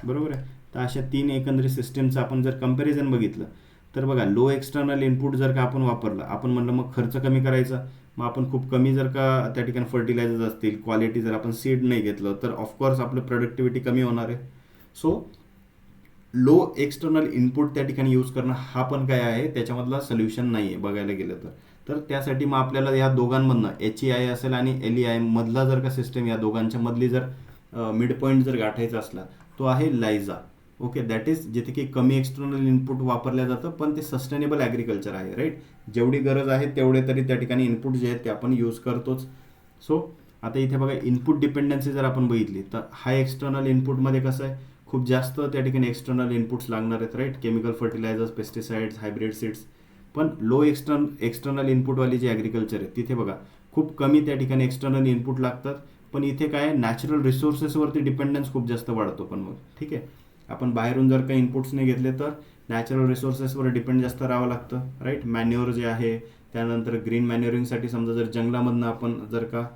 बरोबर आहे. तर अशा 3 एकंदरीत सिस्टीमचं आपण जर कंपॅरिझन बघितलं तर बघा, लो एक्सटर्नल इनपुट जर का आपण वापरलं, आपण म्हणलं मग खर्च कमी करायचा, मग आपण खूप कमी जर का त्या ठिकाणी फर्टिलायझर्स असतील, क्वालिटी जर आपण सीड नाही घेतलं तर ऑफकोर्स आपलं प्रोडक्टिव्हिटी कमी होणार आहे. सो लो एक्सटर्नल इनपुट त्या ठिकाणी यूज करणं हा पण काय आहे, त्याच्यामधला सोल्युशन नाही आहे बघायला गेलं तर त्यासाठी मग आपल्याला या दोघांमधनं HEI असेल आणि LEI मधला जर का सिस्टम, या दोघांच्या मधली जर मिड पॉईंट जर गाठायचा असला तो आहे लायझा, ओके. दॅट इज जिथे की कमी एक्सटर्नल इनपुट वापरल्या जातं, पण ते सस्टेनेबल ॲग्रिकल्चर आहे, राईट. जेवढी गरज आहे तेवढे तरी त्या ठिकाणी इनपुट जे आहेत ते आपण यूज करतोच. सो आता इथे बघा, इनपुट डिपेंडन्सी जर आपण बघितली तर हाय एक्सटर्नल इनपुटमध्ये कसं आहे, खूप जास्त त्या ठिकाणी एक्सटर्नल इनपुट्स लागणार आहेत, right. Chemical fertilizers, pesticides, hybrid seeds. पण लो एक्सटर्नल इनपुटवाली जी ॲग्रिकल्चर आहे तिथे बघा खूप कमी त्या ठिकाणी एक्सटर्नल इनपुट लागतात, पण इथे काय, नॅचरल रिसोर्सेसवरती डिपेंडन्स खूप जास्त वाढतो. पण मग ठीक आहे, आपण बाहेरून जर काही इनपुट्स नाही घेतले तर नॅचरल रिसोर्सेसवर डिपेंड जास्त राहावं लागतं, राईट. मॅन्युअर जे आहे, त्यानंतर ग्रीन मॅन्युअरिंगसाठी समजा जर जंगलामधनं आपण जर का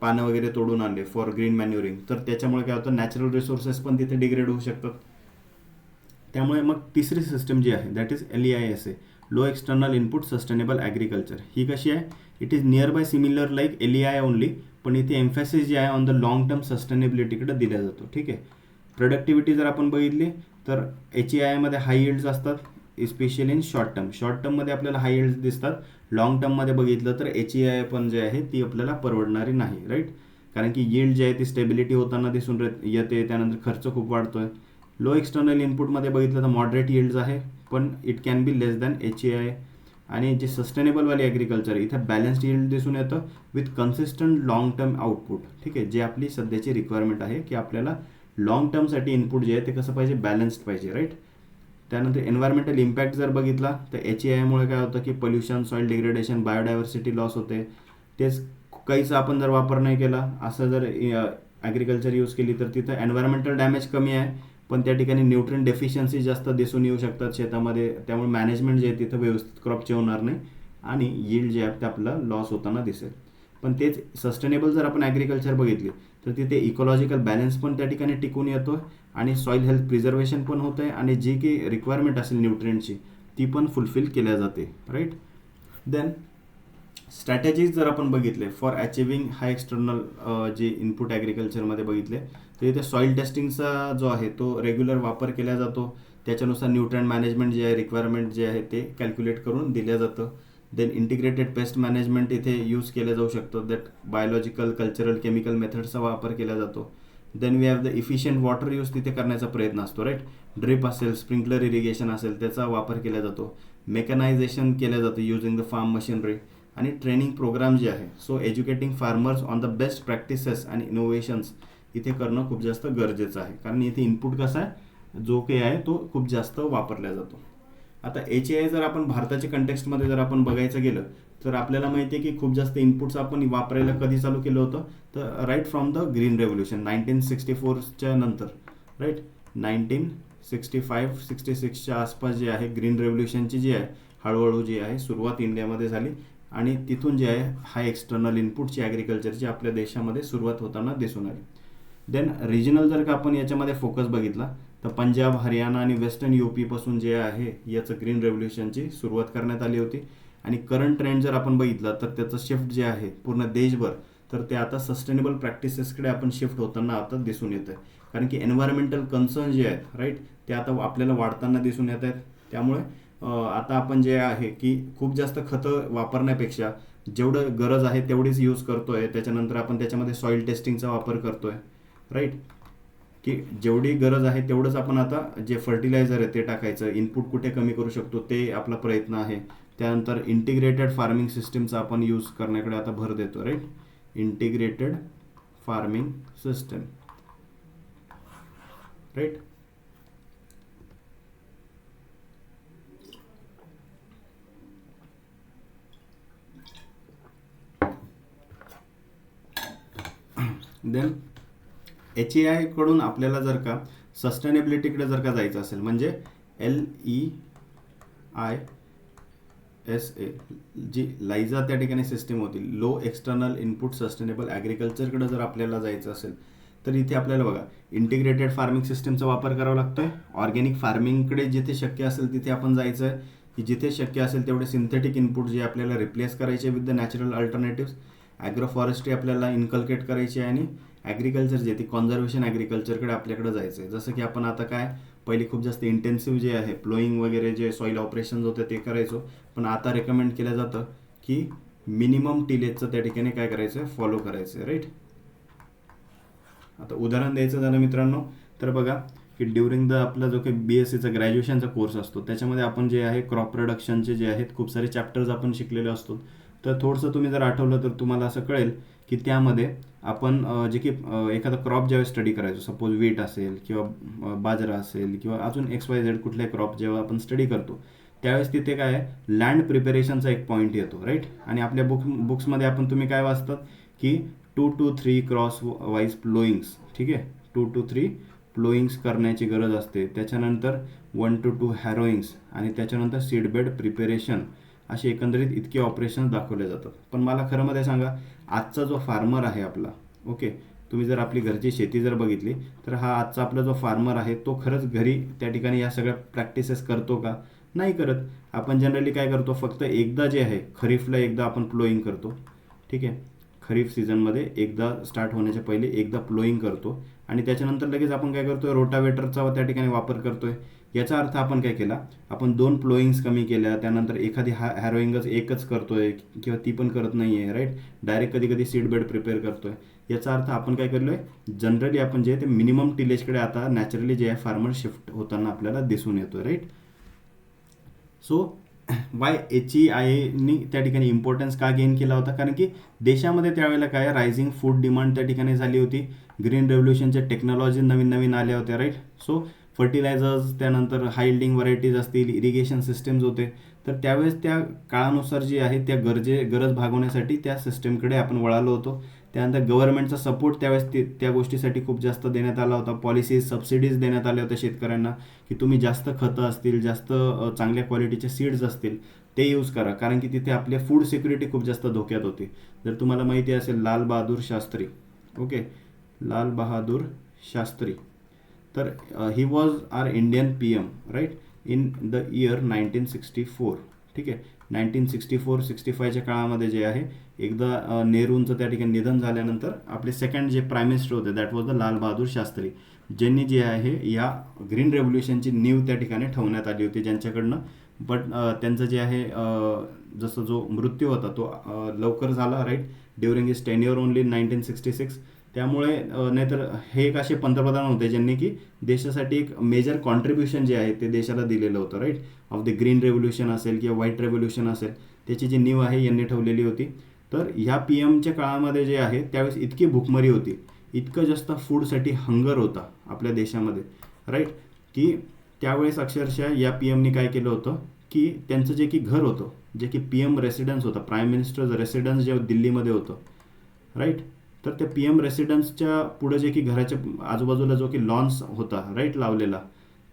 पानं वगैरे तोडून आणले फॉर ग्रीन मॅन्युअरिंग, तर त्याच्यामुळे काय होतं, नॅचरल रिसोर्सेस पण तिथे डिग्रेड होऊ शकतात. त्यामुळे मग तिसरी सिस्टम जी आहे that is LEISA, low external input sustainable agriculture. ही कशी आहे, it is near by similar like LEI only, पण इथे एम्फॅसिस जे आहे ऑन द लॉंग टर्म सस्टेनेबिलिटीकडे दिला जातो, ठीक आहे. प्रोडक्टिव्हिटी जर आपण बघितली तर HEIमध्ये हाय यील्ड्स असतात, इस्पेशली इन शॉर्ट टर्ममध्ये आपल्याला हाय यील्ड्स दिसतात. लॉंग टर्ममध्ये बघितलं तर HEI पण जे आहे ती आपल्याला परवडणारी नाही, राईट. कारण की यील्ड जे आहे ती स्टेबिलिटी होताना दिसून येते, त्यानंतर खर्च खूप वाढतोय. लो एक्सटर्नल इनपुटमध्ये बघितलं तर मॉडरेट यील्ड्स आहे, पण it can be less than HEI. आणि जे सस्टेनेबलवाली ॲग्रिकल्चर आहे इथं बॅलन्स्ड यील्ड दिसून येतं with consistent long term output, ठीक आहे. जे आपली सध्याची रिक्वायरमेंट आहे की आपल्याला लॉंग टर्मसाठी इनपुट जे आहे ते कसं पाहिजे, बॅलन्स्ड पाहिजे, राईट. त्यानंतर एन्व्हायरमेंटल इम्पॅक्ट जर बघितला तर HAIमुळे काय होतं की pollution, soil degradation, biodiversity loss होते. तेच काहीच आपण जर वापर नाही केला, असं जर ॲग्रिकल्चर यूज केली तर तिथं एन्व्हायरमेंटल डॅमेज कमी आहे, पण त्या ठिकाणी न्यूट्रिएंट डेफिशियन्सी जास्त दिसून येऊ शकतात शेतामध्ये. त्यामुळे मॅनेजमेंट जे आहे तिथं व्यवस्थित क्रॉपचे होणार नाही आणि यील्ड जे आहे ते आपल्याला लॉस होताना दिसेल. पण तेच सस्टेनेबल जर आपण ॲग्रिकल्चर बघितली तर तिथे इकॉलॉजिकल बॅलन्स पण त्या ठिकाणी टिकून येतो आणि सॉईल हेल्थ प्रिझर्वेशन पण होतं आहे आणि जी काही रिक्वायरमेंट असेल न्यूट्रिएंटची ती पण फुलफिल केल्या जाते, राईट. देन स्ट्रॅटेजीज जर आपण बघितले फॉर अचिव्हिंग हाय एक्सटर्नल जे इनपुट ॲग्रिकल्चरमध्ये बघितले तर इथे सॉईल टेस्टिंगचा जो आहे तो रेग्युलर वापर केला जातो. त्याच्यानुसार न्यूट्रिएंट मॅनेजमेंट जे आहे, रिक्वायरमेंट जे आहे ते कॅल्क्युलेट करून दिलं जातं. देन इंटिग्रेटेड पेस्ट मॅनेजमेंट इथे यूज केलं जाऊ शकतं. दॅट बायोलॉजिकल, कल्चरल, केमिकल मेथड्सचा वापर केला जातो. Then we have the efficient water use तिथे करण्याचा प्रयत्न असतो, राईट. ड्रिप असेल, स्प्रिंकलर इरिगेशन असेल त्याचा वापर केला जातो. मेकनायझेशन केलं जातं युजिंग द फार्म मशिनरी आणि ट्रेनिंग प्रोग्राम जे आहे. So educating farmers on the best practices आणि इनोव्हेशन्स इथे करणं खूप जास्त गरजेचं आहे, कारण इथे इनपुट कसा आहे जो काही आहे तो खूप जास्त वापरला जातो. आता HAI जर आपण भारताच्या कंटेक्स्टमध्ये जर आपण बघायचं गेलं तर आपल्याला माहिती आहे की खूप जास्त इनपुट्स आपण वापरायला कधी चालू केलं होतं तर right from the green revolution 1964च्या नंतर, राईट. 1965-66च्या आसपास जे आहे ग्रीन रेव्होल्युशनची जी आहे हळूहळू जी आहे सुरुवात इंडियामध्ये झाली आणि तिथून जे आहे हाय एक्सटर्नल इनपुटची ॲग्रिकल्चरची आपल्या देशामध्ये सुरुवात होताना दिसून आली. देन रिजनल जर का आपण याच्यामध्ये फोकस बघितला तर पंजाब, हरियाणा आणि वेस्टर्न UP पासून जे आहे याचं ग्रीन रेव्होल्युशनची सुरुवात करण्यात आली होती. आणि करंट ट्रेंड जर आपण बघितला तर त्याचं शिफ्ट जे आहे पूर्ण देशभर तर ते आता सस्टेनेबल प्रॅक्टिसेसकडे आपण शिफ्ट होताना आता दिसून येतं आहे, कारण की एन्व्हायरमेंटल कन्सर्न जे आहेत, राईट, ते आता आपल्याला वाढताना दिसून येत आहेत. त्यामुळे आता आपण जे आहे की खूप जास्त खतं वापरण्यापेक्षा जेवढं गरज आहे तेवढीच यूज करतोय. त्याच्यानंतर आपण त्याच्यामध्ये सॉईल टेस्टिंगचा वापर करतोय, राईट, की जेवढी गरज आहे तेवढंच आपण आता जे फर्टिलायझर आहे ते टाकायचं. इनपुट कुठे कमी करू शकतो ते आपला प्रयत्न आहे. त्यानंतर इंटिग्रेटेड फार्मिंग सिस्टीमचा आपण यूज करण्याकडे आता भर देतो, right. Integrated farming system, right. Then HAI कडून आपल्याला जर का सस्टेनेबिलिटीकडे जर का जायचं असेल म्हणजे LEISA जी लायझा त्या ठिकाणी सिस्टीम होती, लो एक्सटर्नल इनपुट सस्टेनेबल ॲग्रिकल्चरकडे जर आपल्याला जायचं असेल तर इथे आपल्याला बघा इंटिग्रेटेड फार्मिंग सिस्टीमचा वापर करावा लागतोय. ऑर्गॅनिक फार्मिंगकडे जिथे शक्य असेल तिथे आपण जायचं आहे, की जिथे शक्य असेल तेवढे सिंथेटिक इनपुट जे आपल्याला रिप्लेस करायचे विथ द नॅचरल अल्टरनेटिव्स. ॲग्रोफॉरेस्ट्री आपल्याला इन्कल्केट करायची आहे आणि ॲग्रिकल्चर जे ती कॉन्झर्वेशन ॲग्रिकल्चरकडे आपल्याकडे जायचं आहे. जसं की आपण आता काय पहिली खूप जास्त इंटेन्सिव्ह जे आहे प्लोईंग वगैरे जे सॉईल ऑपरेशन्स होते ते करायचो, पण आता रेकमेंड केलं जातं की मिनिमम टिलेजचं त्या ठिकाणी काय करायचं आहे, फॉलो करायचं आहे, राईट. आता उदाहरण द्यायचं झालं मित्रांनो तर बघा की ड्युरिंग द आपला जो काही BSCचा ग्रॅज्युएशनचा कोर्स असतो त्याच्यामध्ये आपण जे आहे क्रॉप प्रोडक्शनचे जे आहेत खूप सारे चॅप्टर्स आपण शिकलेले असतो. तर थोडंसं तुम्ही जर आठवलं तर तुम्हाला असं कळेल की त्यामध्ये आपण जे की एखादा क्रॉप ज्यावेळेस स्टडी करायचो, सपोज वीट असेल किंवा बाजरा असेल किंवा अजून XYZ कुठल्याही क्रॉप जेव्हा आपण स्टडी करतो त्यावेळेस तिथे काय आहे लँड प्रिपेरेशनचा एक पॉईंट येतो, राईट. आणि आपल्या बुक्समध्ये आपण तुम्ही काय वाचतात की 2 to 3 क्रॉस वाईज प्लोईंग्स, ठीक आहे, 2 to 3 प्लोईंग्स करण्याची गरज असते. त्याच्यानंतर 1 to 2 हॅरोईंग्स आणि त्याच्यानंतर सीडबेड प्रिपेरेशन असे एकंदरीत इतके ऑपरेशन्स दाखवले जातात. पण मला खरं मध्ये सांगा आजचा जो फार्मर आहे आपला, ओके, तुम्ही जर आपली घरची शेती जर बघितली तर हा आजचा आपला जो फार्मर आहे तो खरंच घरी त्या ठिकाणी या सगळ्या प्रॅक्टिसेस करतो का? नाही करत. आपण जनरली काय करतो फक्त एकदा जे आहे खरीफला एकदा आपण प्लोईंग करतो, ठीक आहे, खरीफ सीझनमध्ये एकदा स्टार्ट होण्याच्या पहिले एकदा प्लोईंग करतो आणि त्याच्यानंतर लगेच आपण काय करतोय रोटावेटरचा त्या ठिकाणी वापर करतोय. याचा अर्थ आपण काय केला, आपण 2 प्लोईंग्स कमी केल्या, त्यानंतर एखादी हॅरोईंगच एकच करतोय किंवा ती पण करत नाही आहे, राईट. डायरेक्ट कधी कधी सीडबेड प्रिपेअर करतोय. याचा अर्थ आपण काय केलं आहे जनरली आपण जे ते मिनिमम टिलेजकडे आता नॅचरली जे आहे फार्मर शिफ्ट होताना आपल्याला दिसून येतोय, राईट. सो वाय HAIनी त्या ठिकाणी इम्पॉर्टन्स का गेन केला होता, कारण की देशामध्ये त्यावेळेला काय रायझिंग फूड डिमांड त्या ठिकाणी झाली होती. ग्रीन रेव्होल्युशनच्या टेक्नॉलॉजी नवीन नवीन आल्या होत्या, राईट. सो फर्टिलायझर्स, त्यानंतर हाय यील्डिंग व्हरायटीज असतील, इरिगेशन सिस्टम्स होते. तर त्यावेळेस त्या काळानुसार जी आहे त्या गरज भागवण्यासाठी त्या सिस्टमकडे आपण वळालो होतो. त्यानंतर गव्हर्नमेंटचा सपोर्ट त्यावेळेस त्या गोष्टीसाठी खूप जास्त देण्यात आला होता. पॉलिसीज, सबसिडीज देण्यात आल्या होत्या शेतकऱ्यांना, की तुम्ही जास्त खतं असतील, जास्त चांगल्या क्वालिटीचे सीड्स असतील ते यूज करा, कारण की तिथे आपल्या फूड सिक्युरिटी खूप जास्त धोक्यात होती. जर तुम्हाला माहिती असेल लाल बहादूर शास्त्री, ओके, लाल बहादूर शास्त्री, तर he was our Indian PM, right, in the year 1964. ठीक आहे, 1964-65च्या काळामध्ये जे आहे, एकदा नेहरूंचं त्या ठिकाणी निधन झाल्यानंतर आपले सेकंड जे प्राईम मिनिस्टर होते दॅट वॉज द लाल बहादूर शास्त्री, ज्यांनी जे आहे या ग्रीन रेव्होल्युशनची नीव त्या ठिकाणी ठेवण्यात आली होती ज्यांच्याकडनं. बट त्यांचं जे आहे जसं जो मृत्यू होता तो लवकर झाला, right, during his tenure only in 1966. त्यामुळे नाहीतर हे एक असे पंतप्रधान होते ज्यांनी की देशासाठी एक मेजर कॉन्ट्रीब्युशन जे आहे ते देशाला दिलेलं होतं, right, of the green revolution असेल किंवा व्हाईट रेव्होल्युशन असेल, त्याची जी नीव आहे यांनी ठेवलेली होती. तर ह्या PMच्या काळामध्ये जे आहे त्यावेळेस इतकी भूकमरी होती, इतकं जास्त फूडसाठी हंगर होता आपल्या देशामध्ये, राईट, की त्यावेळेस अक्षरशः या PMनी काय केलं होतं की त्यांचं जे की घर होतं, जे की PM रेसिडेन्स होता, प्राईम मिनिस्टर्स रेसिडेन्स जे दिल्लीमध्ये होतं, राईट, तर त्या PM रेसिडेन्सच्या पुढे जे की घराच्या आजूबाजूला जो की लॉन्स होता, राईट, लावलेला,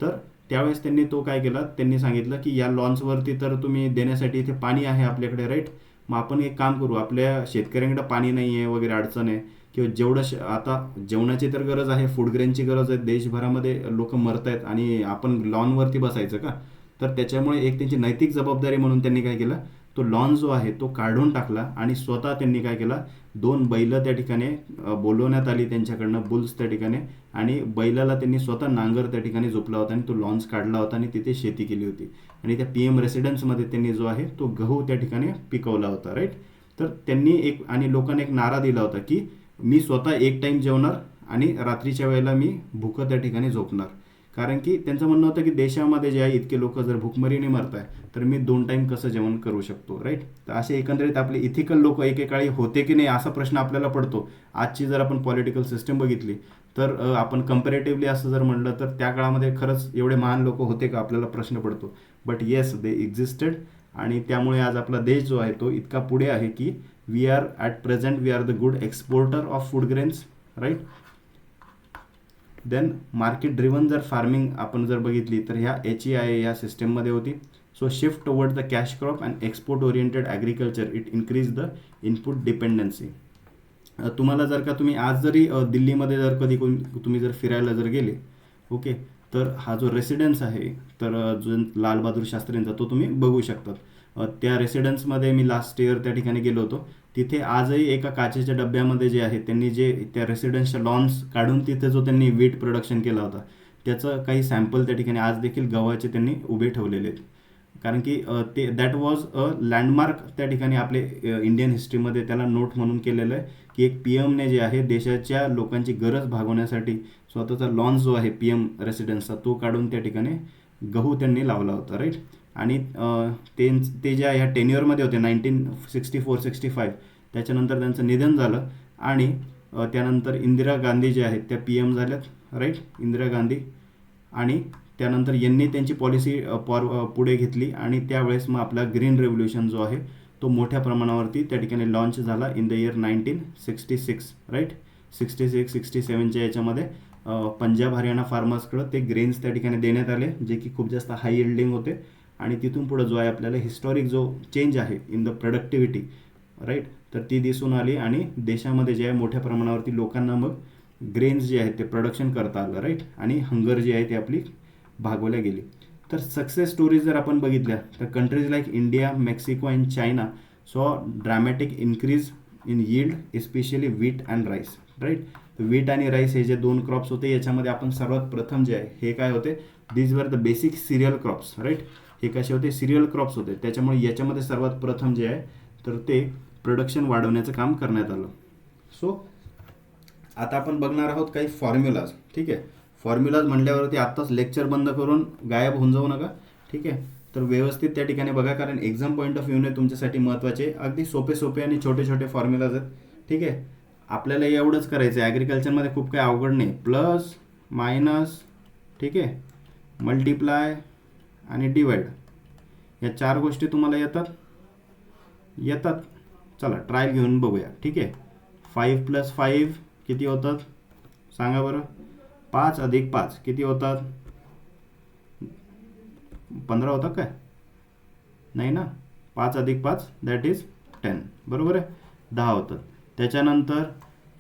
तर त्यावेळेस त्यांनी तो काय केला, त्यांनी सांगितलं की या लॉन्सवरती तर तुम्ही देण्यासाठी इथे पाणी आहे आपल्याकडे, राईट, मग आपण एक काम करू, आपल्या शेतकऱ्यांकडे पाणी नाही आहे वगैरे अडचण आहे, किंवा जेवढं आता जेवणाची तर गरज आहे, फूड ग्रेनची गरज आहे, देशभरामध्ये लोक मरत आहेत आणि आपण लॉनवरती बसायचं का? तर त्याच्यामुळे एक त्यांची नैतिक जबाबदारी म्हणून त्यांनी काय केलं, तो लॉन जो आहे तो काढून टाकला आणि स्वतः त्यांनी काय केला, 2 बैल त्या ठिकाणी बोलवण्यात आली त्यांच्याकडनं, बुल्स त्या ठिकाणी, आणि बैलाला त्यांनी स्वतः नांगर त्या ठिकाणी झोपला होता आणि तो लॉन्स काढला होता आणि तिथे शेती केली होती. आणि त्या PM रेसिडेन्समध्ये त्यांनी जो आहे तो गहू त्या ठिकाणी पिकवला होता, राईट. तर त्यांनी एक आणि लोकांना एक नारा दिला होता की मी स्वतः एक टाईम जेवणार आणि रात्रीच्या वेळेला मी भूकं त्या ठिकाणी झोपणार, कारण की त्यांचं म्हणणं होतं की देशामध्ये जे आहे इतके लोक जर भूकमरीने मरत आहे तर मी 2 टाईम कसं जेवण करू शकतो, राईट. तर असे एकंदरीत आपले इथिकल लोक एकेकाळी होते की नाही असा प्रश्न आपल्याला पडतो. आजची जर आपण पॉलिटिकल सिस्टम बघितली तर आपण कम्पॅरेटिव्हली असं जर म्हणलं तर त्या काळामध्ये खरंच एवढे महान लोक होते का, आपल्याला प्रश्न पडतो. बट येस, दे एक्झिस्टेड, आणि त्यामुळे आज आपला देश जो आहे तो इतका पुढे आहे की we are at present we are the good exporter of food grains, right. Then market driven जर फार्मिंग आपण जर बघितली तर ह्या HEI या सिस्टममध्ये होती. So shift toward the cash crop and export oriented agriculture it increase the input dependency. तुम्हाला जर का तुम्ही आज जरी दिल्लीमध्ये जर कधी तुम्ही जर फिरायला जर गेले, ओके, तर हा जो रेसिडेन्स आहे तर जो लाल बहादूर शास्त्रींचा तो तुम्ही बघू शकतात. त्या रेसिडेन्समध्ये मी लास्ट इयर त्या ठिकाणी गेलो होतो. तिथे आजही एका काचेच्या डब्यामध्ये जे आहे त्यांनी जे त्या रेसिडेन्सच्या लॉन्स काढून तिथे जो त्यांनी वीट प्रोडक्शन केला होता त्याचं काही सॅम्पल त्या ठिकाणी आज देखील गव्हाचे त्यांनी उभे ठेवलेले आहेत. कारण की ते दॅट वॉज अ लँडमार्क त्या ठिकाणी आपले इंडियन हिस्ट्रीमध्ये त्याला नोट म्हणून केलेलं आहे की एक PMने जे आहे देशाच्या लोकांची गरज भागवण्यासाठी स्वतःचा लॉन्स जो आहे PM रेसिडेन्सचा तो काढून त्या ठिकाणी गहू त्यांनी लावला होता, राईट. आणि ते ज्या ह्या टेन्युअरमध्ये होते 1964-65, त्याच्यानंतर त्यांचं निधन झालं आणि त्यानंतर इंदिरा गांधी जे आहेत त्या PM झाल्यात, राईट, इंदिरा गांधी. आणि त्यानंतर यांनी त्यांची पॉलिसी पुढे घेतली आणि त्यावेळेस मग आपला ग्रीन रेव्होल्युशन जो आहे तो मोठ्या प्रमाणावरती त्या ठिकाणी लॉन्च झाला इन द इयर 1966, राईट. 66-67च्या याच्यामध्ये पंजाब हरियाणा फार्मर्सकडं ते ग्रेन्स त्या ठिकाणी देण्यात आले जे की खूप जास्त हाय यील्डिंग होते. आणि तिथून पुढं जो आहे आपल्याला हिस्टॉरिक जो चेंज आहे इन द प्रोडक्टिव्हिटी, राईट, तर ती दिसून आली आणि देशामध्ये जे आहे मोठ्या प्रमाणावरती लोकांना मग ग्रेन्स जे आहेत ते प्रोडक्शन करता आलं, राईट. आणि हंगर जी आहे ती आपली भागवल्या गेली. तर सक्सेस स्टोरीज जर आपण बघितल्या तर countries like India, Mexico and China saw dramatic increase in yield especially wheat and rice, right. Wheat आणि राईस हे जे 2 क्रॉप्स होते याच्यामध्ये आपण सर्वात प्रथम जे आहे हे काय होते, these were the basic cereal crops, right. हे कसे होते, सिरियल क्रॉप्स होते. त्याच्यामुळे याच्यामध्ये सर्वात प्रथम जे आहे तर ते प्रोडक्शन वाढवण्याचं काम करण्यात आलं. सो आता आपण बघणार आहोत काही फॉर्म्युलाज, ठीक आहे. फॉर्म्युलाज म्हटल्यावरती आत्ताच लेक्चर बंद करून गायब होऊन जाऊ नका, ठीक आहे. तर व्यवस्थित त्या ठिकाणी बघा, कारण एक्झाम पॉईंट ऑफ व्ह्यूने तुमच्यासाठी महत्त्वाचे अगदी सोपे आणि छोटे फॉर्म्युलाज आहेत, ठीक आहे. आपल्याला एवढंच करायचं आहे, ॲग्रिकल्चरमध्ये खूप काही अवघड नाही, प्लस मायनस, ठीक आहे, मल्टिप्लाय आणि डिवाइड या 4 गोष्टी तुम्हाला येतात. चला ट्रायल घेऊन बघूया. ठीक आहे. 5 + 5 किती होतात सांगा बरं. 5 + 5 किती होतात. 15 होतात काय. नाही ना. 5 + 5 दॅट इज 10. बरोबर आहे. 10 होतात. त्याच्यानंतर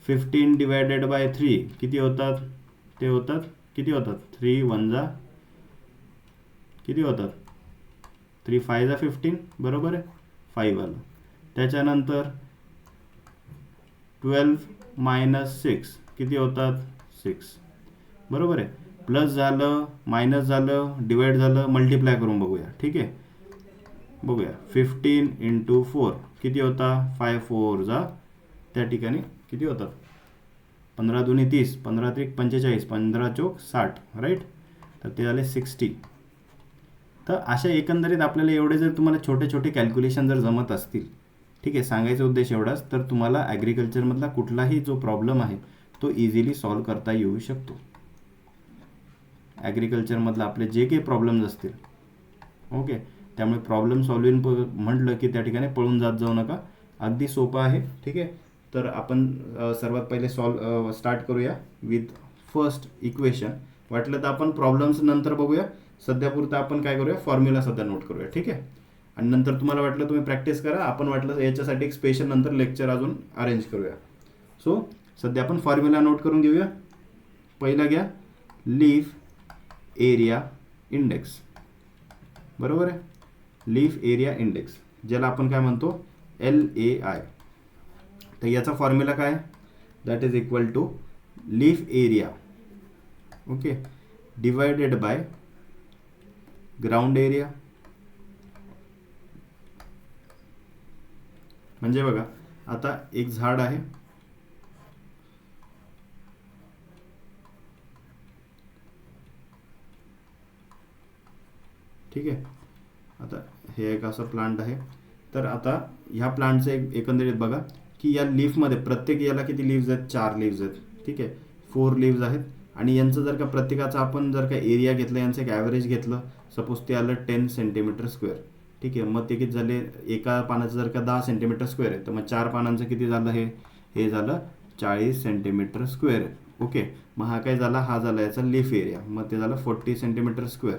15 / 3 किती होतात. ते होतात किती होतात. 3 × 1 किती होतात. 3 × 5 = 15. बरोबर आहे. 5 आलं. त्याच्यानंतर 12 - 6 किती होतात. 6. बरोबर आहे. प्लस झालं, मायनस झालं, डिवाइड झालं, मल्टिप्लाय करून बघूया. ठीक आहे. बघूया. 15 × 4 किती होता. 5 × 4 त्या ठिकाणी किती होतात. 15 × 2 = 30, 15 × 3 = 45, 15 × 4 = 60. राईट. तर ते झाले 60. तर अशा एकंदरीत आपल्याला एवढे जर तुम्हाला छोटे छोटे कॅल्क्युलेशन जर जमत असतील, ठीक आहे, सांगायचा उद्देश एवढाच, तर तुम्हाला ॲग्रिकल्चरमधला कुठलाही जो प्रॉब्लेम आहे तो इझिली सॉल्व करता येऊ शकतो. ॲग्रिकल्चरमधलं आपले जे काही प्रॉब्लेम्स असतील, ओके, त्यामुळे प्रॉब्लेम सॉल्विंग म्हटलं की त्या ठिकाणी पळून जाऊ नका. अगदी सोपं आहे. ठीक आहे. तर आपण सर्वात पहिले स्टार्ट करूया विथ फर्स्ट इक्वेशन. वाटलं तर आपण प्रॉब्लेम्स नंतर बघूया. सध्यापुरतं आपण काय करूया, फॉर्म्युला सध्या नोट करूया. ठीक आहे. आणि नंतर तुम्हाला वाटलं तुम्ही प्रॅक्टिस करा. आपण वाटलं याच्यासाठी एक स्पेशल नंतर लेक्चर अजून अरेंज करूया. सो सध्या आपण फॉर्म्युला नोट करून घेऊया. पहिला घ्या लीफ एरिया इंडेक्स. बरोबर आहे. लीफ एरिया इंडेक्स ज्याला आपण काय म्हणतो LAI. तर याचा फॉर्म्युला काय, that is equal to leaf area, okay, divided by ground area. म्हणजे बघा, आता एक झाड आहे, ठीक आहे. आता हे एक असं प्लांट आहे. तर आता ह्या प्लांटचं एकंदरीत बघा की या लीफमध्ये प्रत्येक याला किती लीव्ज आहेत. 4 लीव्ज आहेत. ठीक आहे. 4 लीव्ज आहेत. आणि यांचं जर का प्रत्येकाचा आपण जर का एरिया घेतला, यांचं एक ॲव्हरेज घेतलं, सपोज ते आलं 10 cm². ठीक आहे. मग ते किती झाले, एका पानाचं जर का 10 cm² आहे, तर मग 4 पानांचं किती झालं, हे झालं 40 cm². ओके. मग हा काय झाला, हा झाला याचा लीफ एरिया. मग ते झालं 40 cm².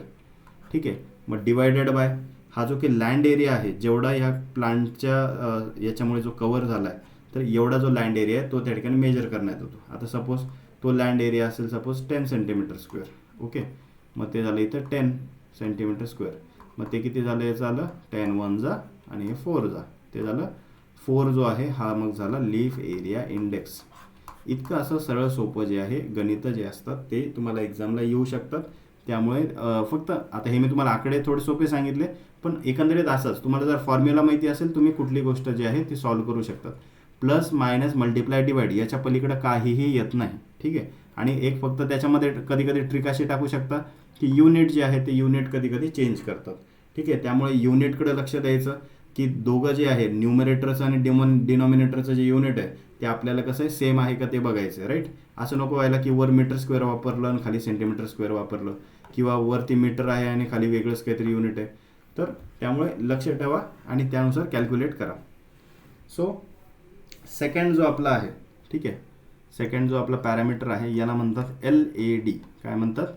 ठीक आहे. मग डिवायडेड बाय हा जो की लँड एरिया आहे, जेवढा ह्या प्लांटच्या याच्यामुळे जो कव्हर झाला आहे, तर एवढा जो लँड एरिया आहे तो त्या ठिकाणी मेजर करण्यात येतो. आता सपोज तो लँड एरिया असेल सपोज 10 cm². ओके. मग ते झालं इथं 10 cm². मग ते किती झालं, याचं आलं 10 × 1 आणि हे 4 ते झालं 4 जो आहे हा मग झाला लीफ एरिया इंडेक्स. इतकं असं सरळ सोपं जे आहे गणित जे असतात ते तुम्हाला एक्झामला येऊ शकतात. त्यामुळे फक्त आता हे मी तुम्हाला आकडे थोडे सोपे सांगितले, पण एकंदरीत असंच तुम्हाला जर फॉर्म्युला माहिती असेल, तुम्ही कुठली गोष्ट जी आहे ती सॉल्व्ह करू शकतात. प्लस मायनस मल्टिप्लाय डिवाइड याच्या पलीकडे काहीही येत नाही. ठीक आहे. आणि एक फक्त त्याच्यामध्ये कधी कधी ट्रिक अशी टाकू शकता की युनिट जे आहे ते युनिट कधी कधी चेंज करतात. ठीक आहे. त्यामुळे युनिटकडे लक्ष द्यायचं की दोघं जे आहे न्यूमरेटरचं आणि डिनॉमिनेटरचं जे युनिट आहे ते आपल्याला कसं आहे सेम आहे का ते बघायचं. राईट. असं नको व्हायला की वर मीटर² वापरलं आणि खाली cm² वापरलं, किंवा वरती मीटर आहे आणि खाली वेगळंच काहीतरी युनिट आहे. तर त्यामुळे लक्ष ठेवा आणि त्यानुसार कॅल्क्युलेट करा. सो सेकंड जो आपला आहे, ठीक आहे, सेकंड जो आपला पॅरामीटर आहे याला म्हणतात LAD. काय म्हणतात,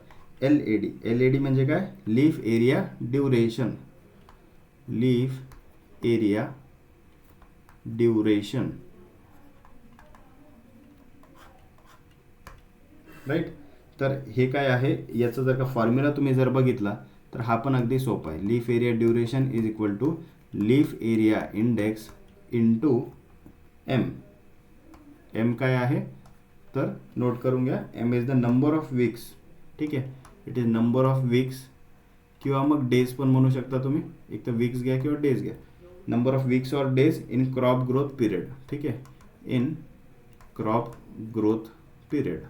LAD. LAD म्हणजे काय, leaf area duration. Leaf area duration. Right. तर हे काय आहे, याचं जर का फॉर्म्युला तुम्ही जर बघितला तर हा पण अगदी सोपा आहे. Leaf area duration is equal to leaf area index into M. M काय आहे तर नोट करून घ्या. M is the number of weeks. ठीक आहे. It is number of weeks, किंवा मग डेज पण म्हणू शकता तुम्ही. एक तर वीक्स घ्या किंवा डेज घ्या. नंबर ऑफ वीक्स और days in crop growth period. ठीक आहे. In crop growth period.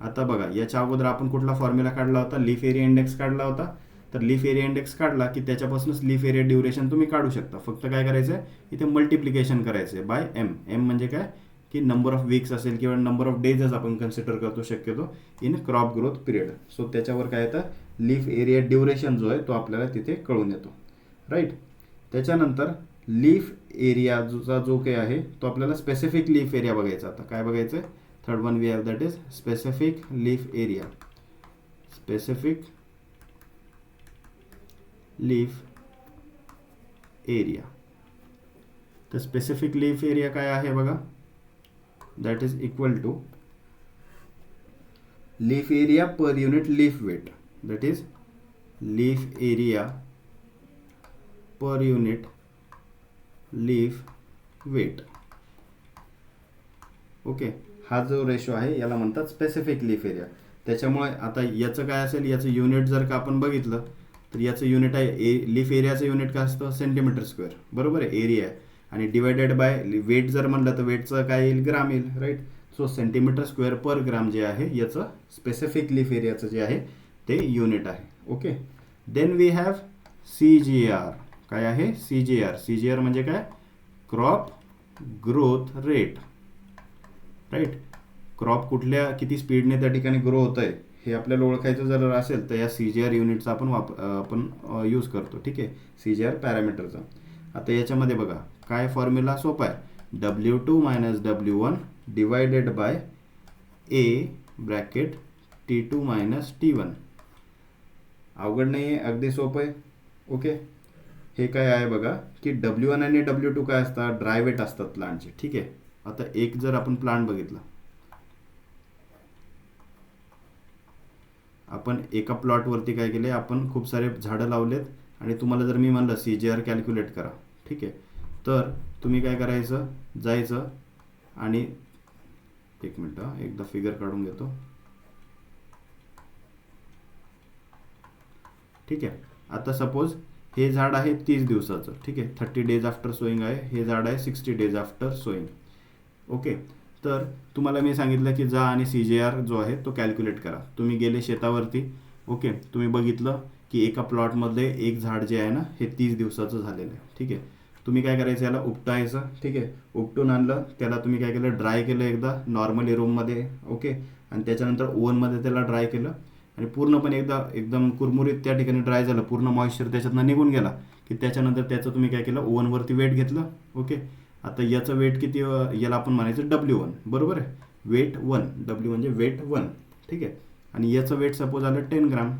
आता बघा, याच्या अगोदर आपण कुठला फॉर्म्युला काढला होता, लीफ एरिया इंडेक्स काढला होता. तर लीफ एरिया इंडेक्स काढला की त्याच्यापासूनच लीफ एरिया ड्युरेशन तुम्ही काढू शकता. फक्त काय करायचं आहे, इथे मल्टिप्लिकेशन करायचं आहे बाय M. M म्हणजे काय, की नंबर ऑफ वीक्स असेल किंवा नंबर ऑफ डेजच आपण कन्सिडर करतो शक्यतो in crop growth period. So त्याच्यावर काय येतं, लीफ एरिया ड्युरेशन जो आहे तो आपल्याला तिथे कळून येतो. राईट. त्याच्यानंतर लीफ एरियाचा जो काही आहे तो आपल्याला स्पेसिफिक लीफ एरिया बघायचा. आता काय बघायचं आहे, third one we have that is specific leaf area. Specific leaf area. तर स्पेसिफिक लीफ एरिया काय आहे बघा, that is equal to leaf area per unit leaf weight. That is leaf area per unit leaf weight. Okay, हा जो रेशो आहे याला म्हणतात स्पेसिफिक लीफ एरिया. त्याच्यामुळे आता याचं काय असेल, याचं युनिट जर का आपण बघितलं तर याचं युनिट आहे लीफ एरियाचं युनिट काय असतं, सेंटीमीटर स्क्वेअर. बरोबर आहे, एरिया आहे. आणि डिवायडेड बाय वेट जर म्हणलं तर वेटचं काय येईल, ग्राम येईल. राईट. सो सेंटीमीटर स्क्वेअर पर ग्राम जे आहे याचं स्पेसिफिक लीफ एरियाचं जे आहे ते युनिट आहे. Okay. Then we have CGR. काय आहे, CGR. CGR म्हणजे काय, crop growth rate. Right. Crop कुठल्या किती स्पीडने त्या ठिकाणी ग्रो होत आहे हे आपल्याला ओळखायचं जर असेल तर या CGR युनिटचा आपण यूज करतो. ठीक आहे, CGR पॅरामीटरचा. आता याच्यामध्ये बघा काय फॉर्म्युला सोपा आहे, W2 - W1 divided bye A bracket T2 - T1. अवघड नाही आहे, अगदी सोपं आहे. ओके. हे काय आहे बघा की W1 आणि W2 काय असतात, ड्राय वेट असतात प्लांटचे. ठीक आहे. आता एक जर आपण प्लांट बघितला, आपण एका प्लॉटवरती काय केले, आपण खूप सारे झाडं लावलेत आणि तुम्हाला जर मी म्हणलं CGR कॅल्क्युलेट करा. ठीक आहे. तर तुम्ही काय करायचं, जायचं आणि एक मिनटं एकदा फिगर काढून घेतो. ठीक आहे. आता सपोज हे झाड आहे 30 दिवसाचं. ठीक आहे, 30 डेज आफ्टर सोईंग आहे. हे झाड आहे 60 डेज आफ्टर सोईंग. ओके. तर तुम्हाला मी सांगितलं की जा आणि CGR जो आहे तो कॅल्क्युलेट करा. तुम्ही गेले शेतावरती. ओके. तुम्ही बघितलं की एका प्लॉटमध्ये एक झाड जे आहे ना हे 30 दिवसाचं झालेलं आहे. ठीक आहे. तुम्ही काय करायचं, याला उपटायचं. ठीक आहे. उपटून आणलं, त्याला तुम्ही काय केलं, ड्राय केलं एकदा नॉर्मली रूममध्ये. ओके. आणि त्याच्यानंतर ओव्हनमध्ये त्याला ड्राय केलं आणि पूर्णपणे एकदा एकदम कुरमुरीत त्या ठिकाणी ड्राय झालं, पूर्ण मॉइश्चर त्याच्यातनं निघून गेला की त्याच्यानंतर त्याचं तुम्ही काय केलं, ओव्हनवरती वेट घेतलं. ओके. आता याचं वेट किती, याला आपण म्हणायचं W1. बरोबर आहे, वेट 1. W म्हणजे वेट 1. ठीक आहे. आणि याचं वेट सपोज आलं 10 ग्राम.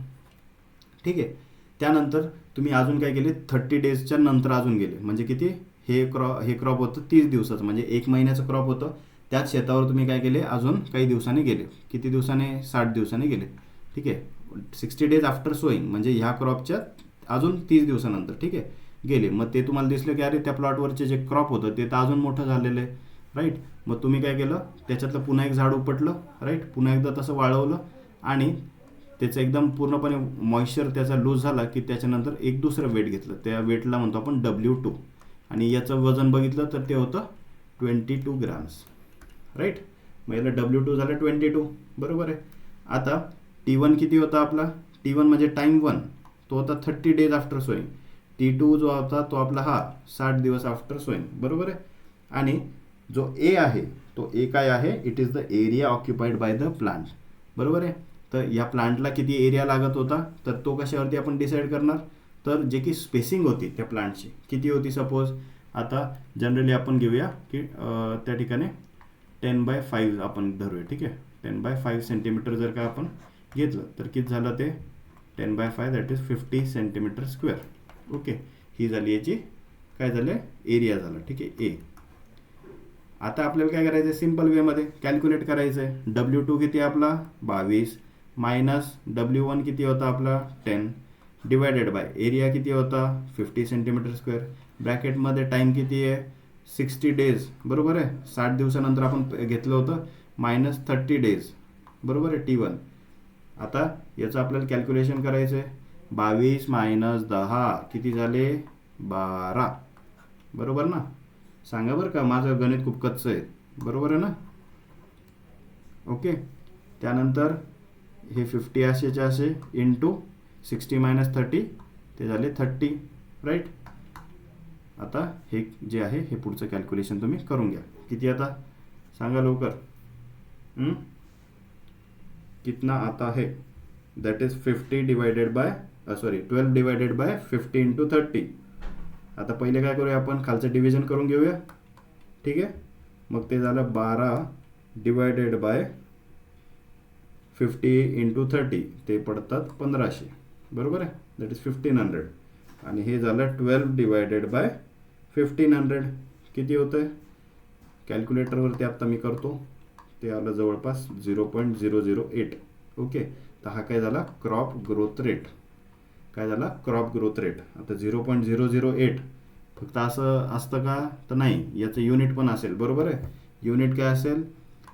ठीक आहे. त्यानंतर तुम्ही अजून काय केले, 30 डेजच्या नंतर अजून गेले, म्हणजे किती, हे क्रॉप होतं 30 दिवसाचं, म्हणजे 1 महिन्याचं क्रॉप होतं. त्याच शेतावर तुम्ही काय केले, अजून काही दिवसांनी गेले. किती दिवसाने, 60 दिवसांनी गेले. ठीक आहे. 60 डेज आफ्टर सोईंग म्हणजे ह्या क्रॉपच्या अजून 30 दिवसानंतर. ठीक आहे, गेले. मग ते तुम्हाला दिसलं की अरे त्या प्लॉटवरचे जे क्रॉप होतं ते तर अजून मोठं झालेलं आहे. राईट. मग तुम्ही काय केलं, त्याच्यातलं पुन्हा एक झाड उपटलं. राईट. पुन्हा एकदा तसं वाळवलं आणि त्याचं एकदम पूर्णपणे मॉइश्चर त्याचा लूज झाला की त्याच्यानंतर एक दुसरं वेट घेतलं. त्या वेटला म्हणतो आपण W2. आणि याचं वजन बघितलं तर ते होतं 22 ग्राम्स. राईट. मग याला W2 झालं 22. बरोबर आहे. आता T1 किती होता आपला, T1 म्हणजे टाईम 1, तो होता 30 डेज आफ्टर सोईंग. T2 जो होता तो आपला हा 60 दिवस आफ्टर सोईंग. बरोबर आहे. आणि जो A आहे तो A काय आहे, it is the area occupied by the plant. बरोबर आहे. तर या प्लांटला किती एरिया लागत होता, तर तो कशावरती आपण डिसाईड करणार, तर जे की स्पेसिंग होती त्या प्लांटची किती होती. सपोज आता जनरली आपण घेऊया की त्या ठिकाणी 10/5 आपण धरूया. ठीक आहे. 10/5 सेंटीमीटर जर का आपण घेतलं तर किती झालं ते, 10/5 that is 50 centimetre square. Okay. ही झाली याची काय झालं, एरिया झाला. ठीक आहे, ए. आता आपल्याला काय करायचं आहे, सिम्पल वेमध्ये कॅल्क्युलेट करायचं आहे. W2 किती आपला 22 मायनस W1 किती होता आपला 10 डिवायडेड बाय एरिया किती होता 50 सेंटीमीटर स्क्वेअर. ब्रॅकेटमध्ये टाईम किती आहे 60 डेज. बरोबर आहे. 60 दिवसानंतर आपण घेतलं होतं मायनस 30 डेज. बरोबर आहे, T1. आता याचं आपल्याला कॅल्क्युलेशन करायचं आहे. 22 मायनस 10 किती झाले 12. बरोबर ना. सांगा बरं का, माझं गणित खूप कच्चं आहे. बरोबर आहे ना. ओके. त्यानंतर हे 50 असेचे असे इंटू 60 मायनस 30 ते झाले 30. राईट. आता हे जे आहे हे पुढचं कॅल्क्युलेशन तुम्ही करून घ्या. किती आता सांगा लवकर. कितना आता है? That is 50 divided by 12 divided by 50 into 30. आता पहिले काय करूया आपण, खालचं डिव्हिजन करून घेऊया. ठीक आहे, मग ते झालं 12 डिवायडेड बाय 50 इंटू 30, ते पडतात 1500. बरोबर आहे, दॅट इज 1500. आणि हे झालं 12 डिवायडेड बाय 1500. किती होतं आहे? कॅल्क्युलेटरवरती आत्ता मी करतो. ते आलं जवळपास 0.008. ओके, तर हा काय झाला? Crop growth rate. काय झाला? Crop growth rate. आता 0.008 फक्त असं असतं का? तर नाही, याचं युनिट पण असेल. बरोबर आहे, युनिट काय असेल?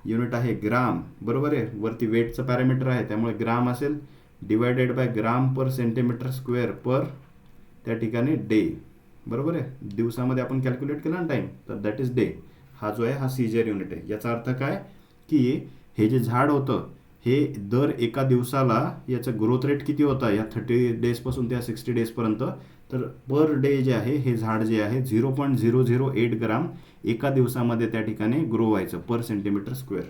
युनिट आहे ग्राम. बरोबर आहे, वरती वेटचं पॅरामीटर आहे त्यामुळे ग्राम असेल, divided by gram per centimetre square per त्या ठिकाणी डे. बरोबर आहे, दिवसामध्ये आपण कॅल्क्युलेट केला ना टाईम, तर दॅट इज डे. हा जो आहे हा CGR युनिट आहे. याचा अर्थ काय की हे जे झाड होतं हे दर एका दिवसाला याचं ग्रोथ रेट किती होता या 30 डेजपासून त्या 60 डेजपर्यंत, तर पर डे जे आहे हे झाड जे आहे 0.008 ग्राम एका दिवसामध्ये त्या ठिकाणी ग्रो व्हायचं पर सेंटीमीटर स्क्वेअर.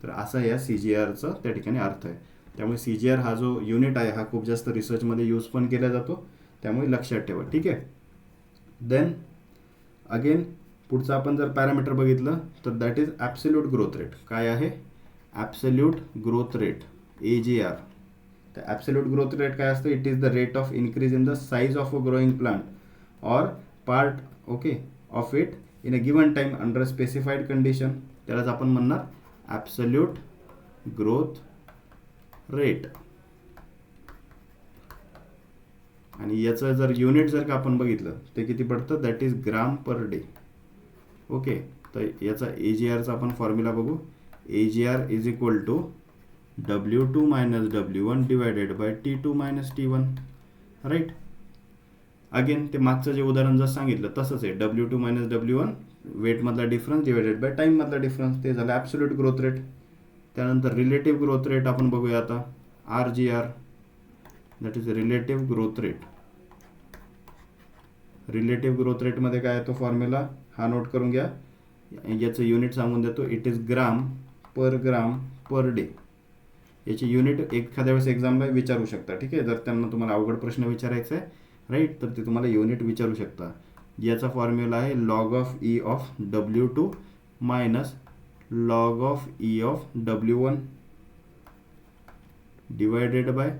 तर असा या CGRचा त्या ठिकाणी अर्थ आहे. त्यामुळे CGR हा जो युनिट आहे हा खूप जास्त रिसर्चमध्ये यूज पण केला जातो, त्यामुळे लक्षात ठेवा. ठीक आहे, देन अगेन पुढचं आपण जर पॅरामीटर बघितलं तर that is absolute growth rate. काय आहे? Absolute growth rate, AGR. तर ॲब्सोल्यूट ग्रोथ रेट काय असतं? It is the rate of increase in the size of a growing plant or part okay of it in a given time under specified condition. त्यालाच आपण म्हणणार ॲब्सोल्यूट ग्रोथ रेट. आणि याचं जर युनिट जर का आपण बघितलं ते किती पडतं? That is gram per day. Okay, तर याचा AGRचा आपण फॉर्म्युला बघू. AGR is equal to W2 minus W1 divided by T2 minus T1. Right, again ते मागचं जे उदाहरण जर सांगितलं तसंच आहे. W2 मायनस W1 वेटमधला डिफरन्स डिवायडेड बाय टाईममधला डिफरन्स, ते झालं ॲब्सोल्यूट ग्रोथ रेट. त्यानंतर रिलेटिव्ह ग्रोथ रेट आपण बघूया आता, RGR, that is relative growth rate. Relative growth रेटमध्ये काय आहे तो फॉर्म्युला हा नोट करून घ्या. याचं युनिट सांगून देतो. It is gram per day. याची युनिट एखाद्या वेळेस एक्झामला विचारू शकता. ठीक आहे, जर त्यांना तुम्हाला अवघड प्रश्न विचारायचा आहे राईट, तर ते तुम्हाला युनिट विचारू शकता. याचा फॉर्म्युला आहे log of E of W2 minus log of E of W1 divided by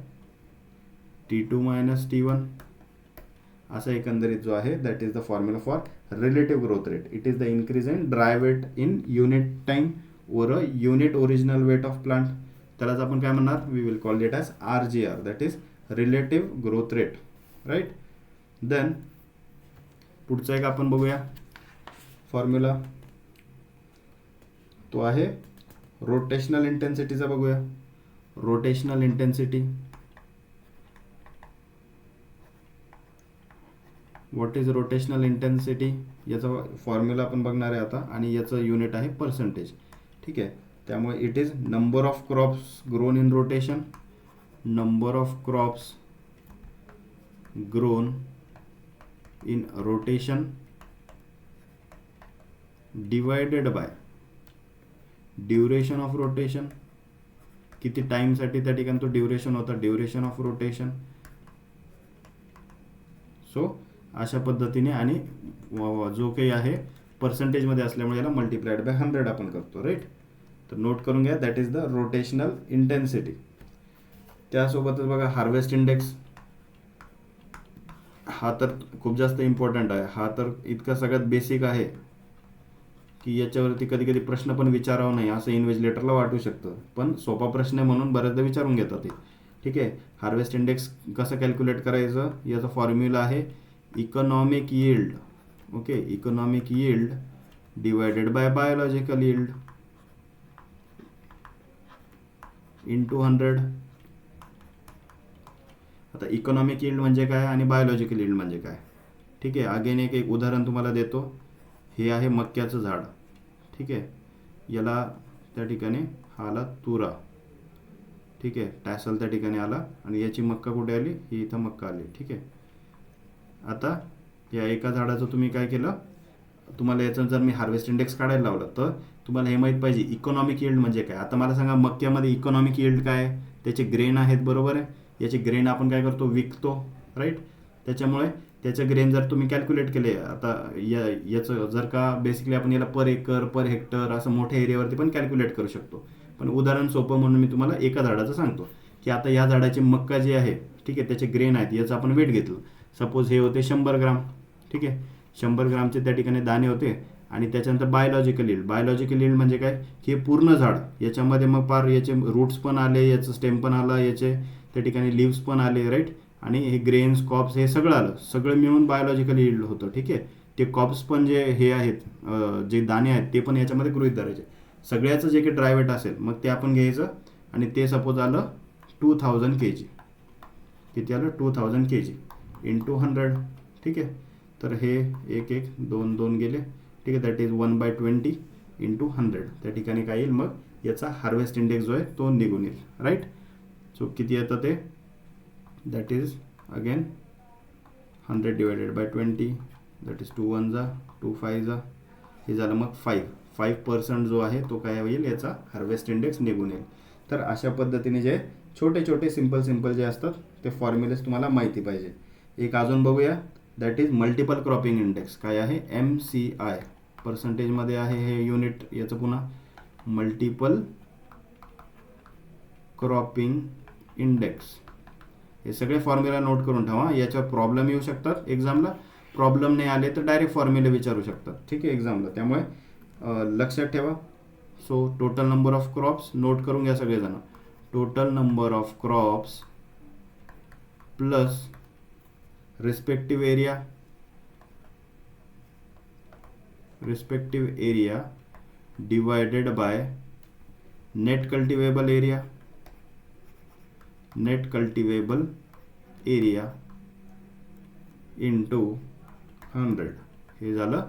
T2 minus T1. असा एकंदरीत जो आहे that is the formula for relative growth rate. It is the increase in dry weight in unit time over a unit original weight of plant. त्यालाच आपण काय म्हणणार? We will call it as RGR, that is relative growth rate. Right, then पुढचा एक आपण बघूया फॉर्म्युला, तो आहे रोटेशनल इंटेन्सिटीचा. बघूया rotational intensity. What is rotational intensity? याचा फॉर्म्युला आपण बघणार आहे आता, आणि याचं युनिट आहे पर्सेंटेज. ठीक आहे, त्यामुळे it is number of crops grown in rotation, number of crops grown in rotation divided by duration of rotation. किती टाईमसाठी त्या ठिकाणी तो ड्युरेशन होता, ड्युरेशन ऑफ रोटेशन. सो अशा पद्धतीने, आणि जो काही आहे पर्सेंटेजमध्ये असल्यामुळे याला मल्टिप्लाइड बाय 100 आपण करतो. राईट, तर नोट करून घ्या, that is the rotational intensity. त्यासोबतच बघा हार्वेस्ट इंडेक्स. हा तर खूप जास्त इम्पॉर्टंट आहे. हा तर इतका सगळ्यात बेसिक आहे की याच्यावरती कधी कधी प्रश्न पण विचारावं नाही असं इन्व्हिजिलेटरला वाटू शकतं, पण सोपा प्रश्न आहे म्हणून बऱ्याचदा विचारून घेतात ते. ठीक आहे, हार्वेस्ट इंडेक्स कसं कॅल्क्युलेट करायचं? याचा फॉर्म्युला आहे economic yield. Okay, economic yield divided by biological yield into 100. आता इकॉनॉमिक यील्ड म्हणजे काय आणि बायोलॉजिकल यील्ड म्हणजे काय? ठीक आहे, अगेन एक उदाहरण तुम्हाला देतो. हे आहे मक्याचं झाड. ठीक आहे, याला त्या ठिकाणी हा आला तुरा. ठीक आहे, टॅसल त्या ठिकाणी आला, आणि याची मक्का कुठे आली? ही इथं मक्का आली. ठीक आहे, आता या एका झाडाचं तुम्ही काय केलं? तुम्हाला याचं जर मी हार्वेस्ट इंडेक्स काढायला लावलं तर तुम्हाला हे माहीत पाहिजे इकॉनॉमिक यील्ड म्हणजे काय. आता मला सांगा मक्यामध्ये इकॉनॉमिक यील्ड काय आहे, त्याचे ग्रेन आहेत बरोबर आहे. याचे ग्रेन आपण काय करतो, विकतो राईट. त्याच्यामुळे त्याचे ग्रेन जर तुम्ही कॅल्क्युलेट केले, आता याचं जर का बेसिकली आपण याला पर एकर पर हेक्टर असं मोठ्या एरियावरती पण कॅल्क्युलेट करू शकतो. पण उदाहरण सोपं म्हणून मी तुम्हाला एका झाडाचं सांगतो की आता या झाडाची मक्का जी आहे ठीक आहे, त्याचे ग्रेन आहेत, याचं आपण वेट घेतलं. सपोज हे होते 100 ग्राम ठीक आहे. 100 ग्रामचे त्या ठिकाणी दाणे होते. आणि त्याच्यानंतर बायोलॉजिकल यील्ड. बायोलॉजिकल यील्ड म्हणजे काय की हे पूर्ण झाड, याच्यामध्ये मग पार याचे रूट्स पण आले, याचं स्टेम पण आलं, याचे त्या ठिकाणी लिव्स पण आले राईट. आणि हे ग्रेन्स कॉप्स हे सगळं आलं, सगळं मिळून बायोलॉजिकल यील्ड होतं ठीक आहे. ते कॉप्स पण जे हे आहेत जे दाणे आहेत ते पण याच्यामध्ये गृहीत धरायचे. सगळ्याचं जे काही ड्रायवेट असेल मग ते आपण घ्यायचं आणि ते सपोज आलं 2000 kg. किती आलं 2000 kg इंटू 100 ठीक आहे. तर हे 1 1 2 2 गेले ठीक आहे. That is 1/20 into 100. त्या ठिकाणी काय येईल मग याचा हार्वेस्ट इंडेक्स जो आहे तो निघून येईल राईट. सो किती येतं ते, that is again 100 divided by 20 that is 2 1 जा 2 5 जा हे झालं मग 5% जो आहे तो काय होईल याचा हार्वेस्ट इंडेक्स निघून येईल. तर अशा पद्धतीने जे छोटे छोटे सिंपल जे असतात ते फॉर्म्युलेस तुम्हाला माहिती पाहिजे. एक अजून बघूया, that is multiple cropping index. काय आहे, MCI पर्सेंटेजमध्ये आहे हे युनिट. याचं पुन्हा मल्टिपल क्रॉपिंग इंडेक्स. हे सगळे फॉर्म्युला नोट करून ठेवा, याच्यावर प्रॉब्लेम येऊ शकतात एक्झामला. प्रॉब्लेम नाही आले तर डायरेक्ट फॉर्म्युले विचारू शकतात ठीक आहे एक्झामला, त्यामुळे लक्षात ठेवा. So total number of crops note करून घ्या सगळेजण. Total number of crops plus respective area divided by net cultivable area into 100. हे झालं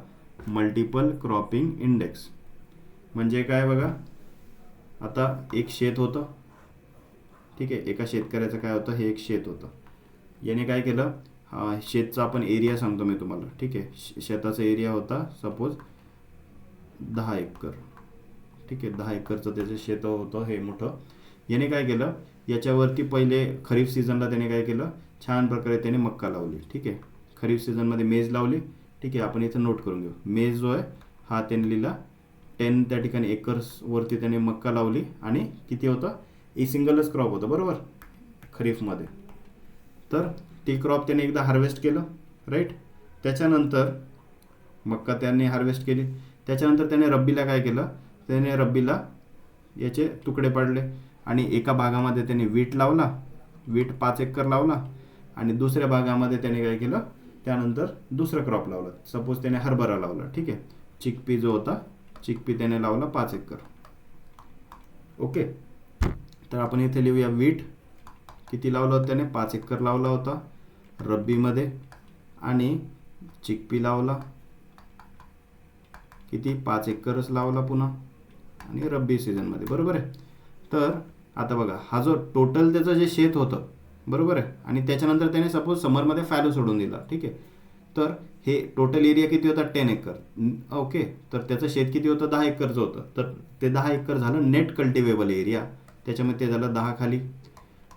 मल्टिपल क्रॉपिंग इंडेक्स. म्हणजे काय बघा, आता एक शेत होतं ठीक आहे. एका शेतकऱ्याचं काय होतं, हे एक शेत होतं. याने काय केलं, शेतचा आपण एरिया सांगतो मी तुम्हाला ठीक आहे. शेताचा एरिया होता सपोज 10 एकर ठीक आहे. 10 एकरचं त्याचं शेत होतं हे मोठं. याने काय केलं, याच्यावरती पहिले खरीप सीझनला त्याने काय केलं, छान प्रकारे त्याने मक्का लावली ठीक आहे. खरीप सीझनमध्ये मेज लावली ठीक आहे. आपण इथं नोट करून घेऊ, मेज जो आहे हा त्याने लिहिला 10 त्या ठिकाणी एकर्सवरती त्याने मक्का लावली. आणि किती होतं, एक सिंगलच क्रॉप होतं बरोबर खरीफमध्ये. तर ती क्रॉप त्याने एकदा हार्वेस्ट केलं राईट. त्याच्यानंतर मक्का त्याने हार्वेस्ट केली. त्याच्यानंतर त्याने रब्बीला काय केलं, त्याने रब्बीला याचे तुकडे पाडले आणि एका भागामध्ये त्याने वीट लावला, वीट 5 एकर लावला. आणि दुसऱ्या भागामध्ये त्याने काय केलं, त्यानंतर दुसरं क्रॉप लावलं. सपोज त्याने हरभरा लावला ठीक आहे. चिकपी जो होता, चिकपी त्याने लावला 5 एकर ओके. तर आपण इथे लिहूया वीट किती लावलं होतं त्याने, 5 एकर लावला होता रब्बीमध्ये. आणि चिकपी लावला किती, 5 एकरच लावला पुन्हा आणि रब्बी सीझनमध्ये बरोबर आहे. तर आता बघा, हा जो टोटल त्याचं जे शेत होतं बरोबर आहे, आणि त्याच्यानंतर त्याने सपोज समरमध्ये फॅलो सोडून दिला ठीक आहे. तर हे टोटल एरिया किती होता, 10 एकर ओके. तर त्याचं शेत किती होतं, 10 एकरचं होतं. तर ते 10 एकर झालं नेट कल्टिवेबल एरिया. त्याच्यामध्ये ते झालं 10 खाली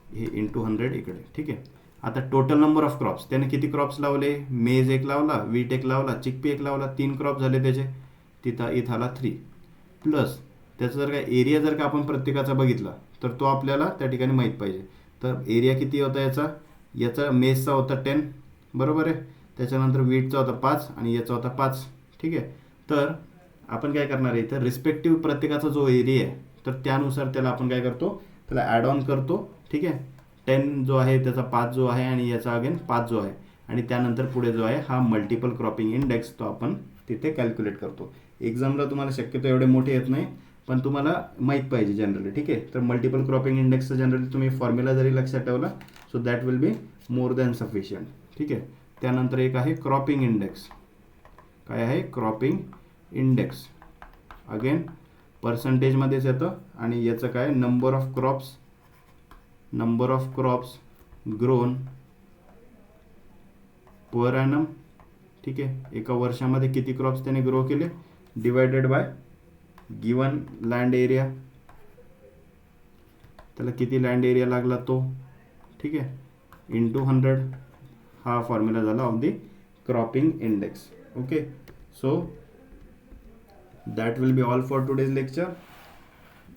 हे इंटू 100 इकडे ठीक आहे. आता टोटल नंबर ऑफ क्रॉप्स, त्याने किती क्रॉप्स लावले, मेज एक लावला, वीट एक लावला, चिकपी एक लावला, 3 क्रॉप झाले त्याचे. इथं आला 3 प्लस त्याचा जर काय एरिया जर का आपण प्रत्येकाचा बघितला तर तो आपल्याला त्या ठिकाणी माहीत पाहिजे. तर एरिया किती होता याचा मेजचा होता 10 बरोबर आहे. त्याच्यानंतर वीटचा होता 5 आणि याचा होता 5 ठीक आहे. तर आपण काय करणार आहे, इथं रिस्पेक्टिव्ह प्रत्येकाचा जो एरिया आहे तर त्यानुसार त्याला आपण काय करतो, त्याला ॲड ऑन करतो ठीक आहे. 10 जो आहे त्याचा 5 जो आहे आणि याचा अगेन 5 जो आहे. आणि त्यानंतर पुढे जो आहे हा मल्टिपल क्रॉपिंग इंडेक्स तो आपण तिथे कॅल्क्युलेट करतो. एक्झामला तुम्हाला शक्यतो एवढे मोठे येत नाही, पण तुम्हाला माहीत पाहिजे जनरली ठीक आहे. तर मल्टिपल क्रॉपिंग इंडेक्सचं जनरली तुम्ही फॉर्म्युला जरी लक्षात ठेवला so that will be more than sufficient ठीक आहे. त्यानंतर एक आहे क्रॉपिंग इंडेक्स. काय आहे, क्रॉपिंग इंडेक्स. अगेन पर्सेंटेजमध्येच येतं आणि याचं काय, number of crops grown per annum ठीक आहे, एका वर्षामध्ये किती क्रॉप्स त्याने ग्रो केले divided by given land area, त्याला किती लँड एरिया लागला तो, ठीक आहे, इंटू 100. हा फॉर्म्युला झाला of the cropping index. Okay, so that will be all for today's lecture.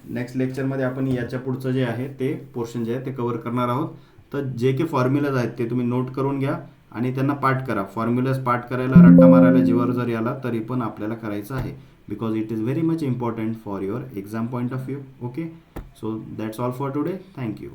Next लेक्चरमध्ये आपण याच्या पुढचं जे आहे ते पोर्शन जे आहे ते कव्हर करणार आहोत. तर जे काही फॉर्म्युलाज आहेत ते तुम्ही नोट करून घ्या आणि त्यांना पाठ करा. फॉर्म्युलाज पाठ करायला, रट्टा मारायला जीवावर जरी आला तरी पण आपल्याला करायचं आहे, because it is very much important for your exam point of view. Okay, so that's all for today. Thank you.